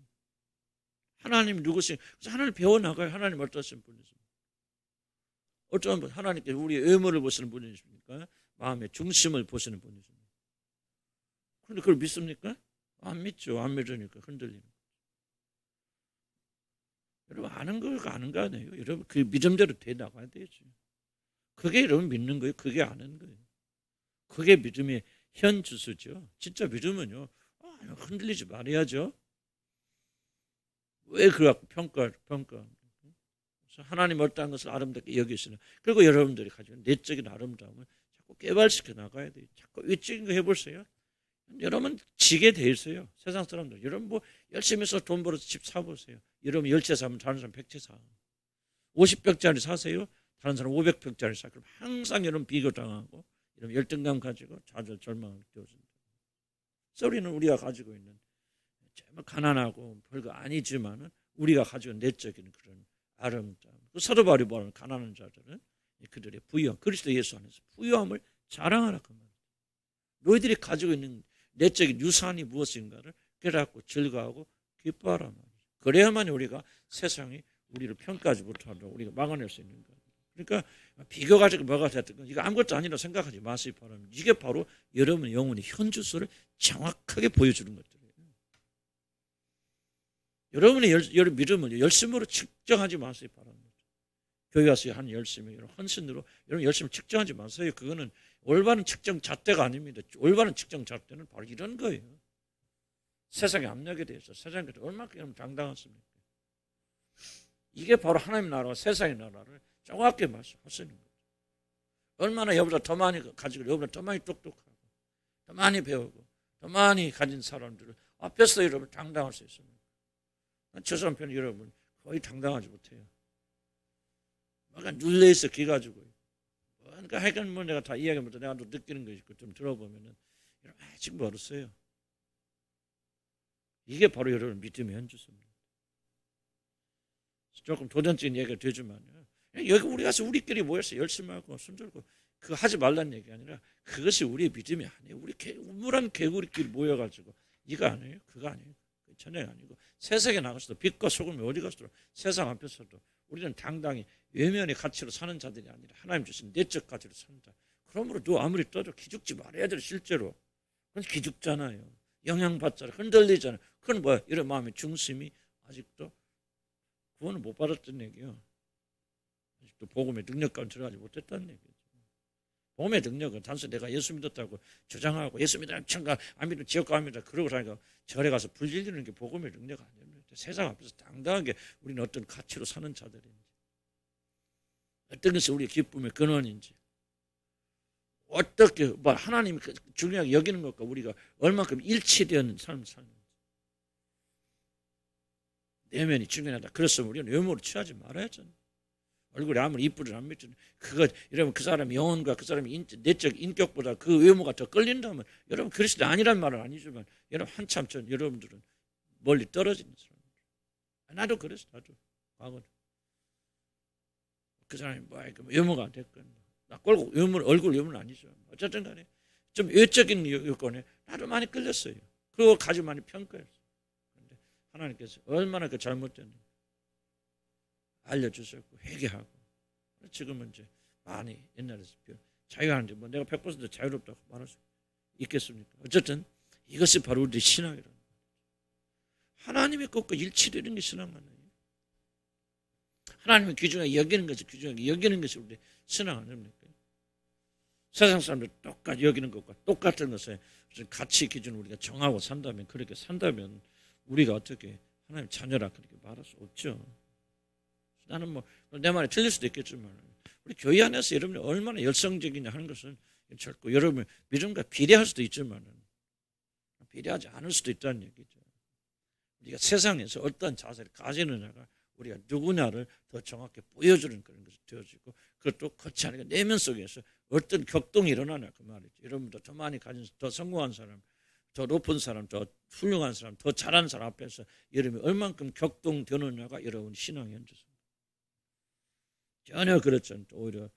하나님 누구시? 그래서 하나님 배워나가요. 하나님 어떠신 분이십니까? 어쩌면 하나님께 우리의 외모를 보시는 분이십니까? 마음의 중심을 보시는 분이십니까? 그런데 그걸 믿습니까? 안 믿죠. 안 믿으니까 흔들리는 거죠. 여러분 아는 거가 아는 거 아니에요. 여러분 그 믿음대로 돼 나가야 되죠. 그게 여러분 믿는 거예요. 그게 아는 거예요. 그게 믿음의 현주소죠. 진짜 믿음은요. 흔들리지 말아야죠. 왜 그래갖고 평가. 하나님 어떠한 것을 아름답게 여기시는. 그리고 여러분들이 가지고 내적인 아름다움을 자꾸 개발시켜 나가야 돼요. 자꾸 외적인 거 해보세요. 여러분 지게 돼 있어요. 세상 사람들. 여러분 뭐 열심히 해서 돈 벌어서 집 사보세요. 여러분 10채 사면 다른 사람 100채 사. 50평짜리 사세요. 다른 사람 500평짜리 사. 그럼 항상 여러분 비교당하고 이런 열등감 가지고 좌절 절망을 되어진다. 소리는 우리가 가지고 있는 정말 가난하고 별거 아니지만은 우리가 가지고 있는 내적인 그런 아름다움. 그 사도 바울이 말하는 가난한 자들은 그들의 부유함, 그리스도 예수 안에서 부유함을 자랑하라 그 말이에요. 너희들이 가지고 있는 내적인 유산이 무엇인가를 깨닫고 즐거워하고 기뻐하라 말이에요. 그래야만 우리가 세상이 우리를 평가하지 못하도록 우리가 막아낼 수 있는 거예요. 그러니까 비교 가지고 뭐가 됐든 이거 아무것도 아니라 생각하지 마시기 바랍니다. 이게 바로 여러분의 영혼의 현주소를 정확하게 보여주는 것들이에요. 여러분의 믿음을 열심으로 측정하지 마시기 바랍니다. 교회 와서 한 열심히 헌신으로 여러분 열심히 측정하지 마세요. 그거는 올바른 측정 잣대가 아닙니다. 올바른 측정 잣대는 바로 이런 거예요. 세상의 압력에 대해서 세상에 얼마나 당당하십니까? 이게 바로 하나님 나라와 세상의 나라를 정확하게 말씀하시는 거예요. 얼마나 여보다 더 많이 가지고 여보다 더 많이 똑똑하고 더 많이 배우고 더 많이 가진 사람들을 앞에서 여러분 당당할 수 있습니다. 저 사람 편 여러분 거의 당당하지 못해요. 뭔가 눌려있어 기 가지고. 그러니까 하여간 뭐 내가 다 이야기하면서 내가 또 느끼는 거 있고 좀 들어보면은 아직 멀었어요. 이게 바로 여러분 믿음의 현주소입니다. 조금 도전적인 얘기가 되지만요. 여기 우리 가서 우리끼리 모여서 열심히 하고 손들고 그거 하지 말라는 얘기 아니라 그것이 우리의 믿음이 아니에요. 우리 우물한 개구리끼리 모여가지고 이거 아니에요. 그거 아니에요. 전혀 아니고 세상에 나가서도 빛과 소금이 어디 가서도 세상 앞에서도 우리는 당당히 외면의 가치로 사는 자들이 아니라 하나님 주신 내적 가치로 산다. 그러므로 너 아무리 떠도 기죽지 말아야 돼. 실제로 그건 기죽잖아요. 영향받잖아요. 흔들리잖아요. 그건 뭐야? 이런 마음의 중심이 아직도 구원을 못 받았던 얘기예요. 아직도 복음의 능력까지 들어가지 못했다는 얘기죠. 복음의 능력은 단순히 내가 예수 믿었다고 주장하고 예수 믿으면 천가 안 믿으면 지옥 갑니다. 그러고 다니까 절에 가서 불질리는 게 복음의 능력 아닙니다. 세상 앞에서 당당하게 우리는 어떤 가치로 사는 자들인지 어떤 것이 우리의 기쁨의 근원인지 어떻게 뭐 하나님이 중요하게 여기는 것과 우리가 얼마큼 일치되는 삶을 사는지 내면이 중요하다. 그렇으면 우리는 외모를 취하지 말아야죠. 얼굴이 아무리 이쁘든 안 믿든 그거 여러분 그 사람의 영혼과 그 사람의 내적 인격보다 그 외모가 더 끌린다면 여러분 그리스도 아니란 말은 아니지만 여러분 한참 전 여러분들은 멀리 떨어지는 사람. 나도 그랬어. 나도 과거는 그 사람이 뭐 외모가 안 됐건 나 꼴고 얼굴 외모는 아니죠. 어쨌든 간에 좀 외적인 요건에 나도 많이 끌렸어요. 그리고 가지고 많이 평가했어요. 그런데 하나님께서 얼마나 그 잘못됐는지 알려주셨고 회개하고 지금은 이제 많이 옛날에 자유하는데 뭐 내가 100% 자유롭다고 말할 수 있겠습니까? 어쨌든 이것이 바로 우리 신앙이라는 거예요. 하나님의 것과 일치되는 게 신앙 아니에요. 하나님의 귀중하게 여기는 것이 귀중하게 여기는 것이 우리 신앙 아닙니까? 세상 사람들 똑같이 여기는 것과 똑같은 것에 가치 기준을 우리가 정하고 산다면 그렇게 산다면 우리가 어떻게 하나님 자녀라 그렇게 말할 수 없죠. 나는 뭐 내 말이 틀릴 수도 있겠지만 우리 교회 안에서 여러분이 얼마나 열성적이냐 하는 것은 결코 여러분 믿음과 비례할 수도 있지만 비례하지 않을 수도 있다는 얘기죠. 우리가 세상에서 어떤 자세를 가지느냐가 우리가 누구냐를 더 정확히 보여주는 그런 것이 되어지고 그것도 그렇지 않으니까 내면 속에서 어떤 격동이 일어나냐 그 말이죠. 여러분도 더 많이 가진 더 성공한 사람, 더 높은 사람, 더 훌륭한 사람, 더 잘하는 사람 앞에서 여러분이 얼만큼 격동되느냐가 여러분 신앙의 현주소. 전혀 그렇지 않죠. 오히려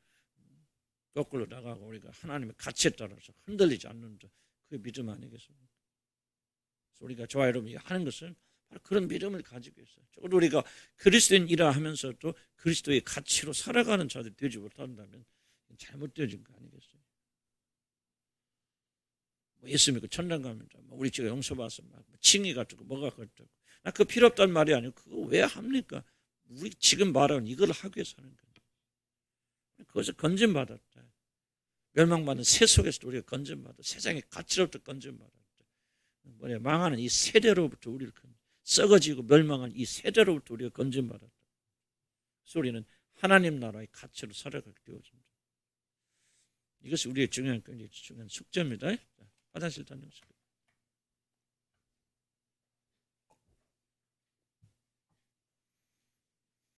거꾸로 나가고 우리가 하나님의 가치에 따라서 흔들리지 않는 그 믿음 아니겠습니까? 그래서 우리가 저와 여러분이 하는 것은 바로 그런 믿음을 가지고 있어요. 적어도 우리가 그리스도인이라 하면서도 그리스도의 가치로 살아가는 자들이 되지 못한다면 잘못되어진 거 아니겠어요? 뭐 예수 믿고 천당 가면 우리 집에 용서받아서 칭의 같고 뭐가 그렇다고 나 그거 필요 없다는 말이 아니고 그거 왜 합니까? 우리 지금 말하는 이걸 하기 위해서 하는 거예요. 그것을 건진받았다. 멸망받는 새 속에서 우리가 건진받았다. 세상의 가치로부터 건진받았다. 망하는 이 세대로부터 우리를 썩어지고 멸망한 이 세대로부터 우리가 건진받았다. 그래서 우리는 하나님 나라의 가치로 살아가게 되어집니다. 이것이 우리의 중요한 숙제입니다. 화장실 다녀오세요.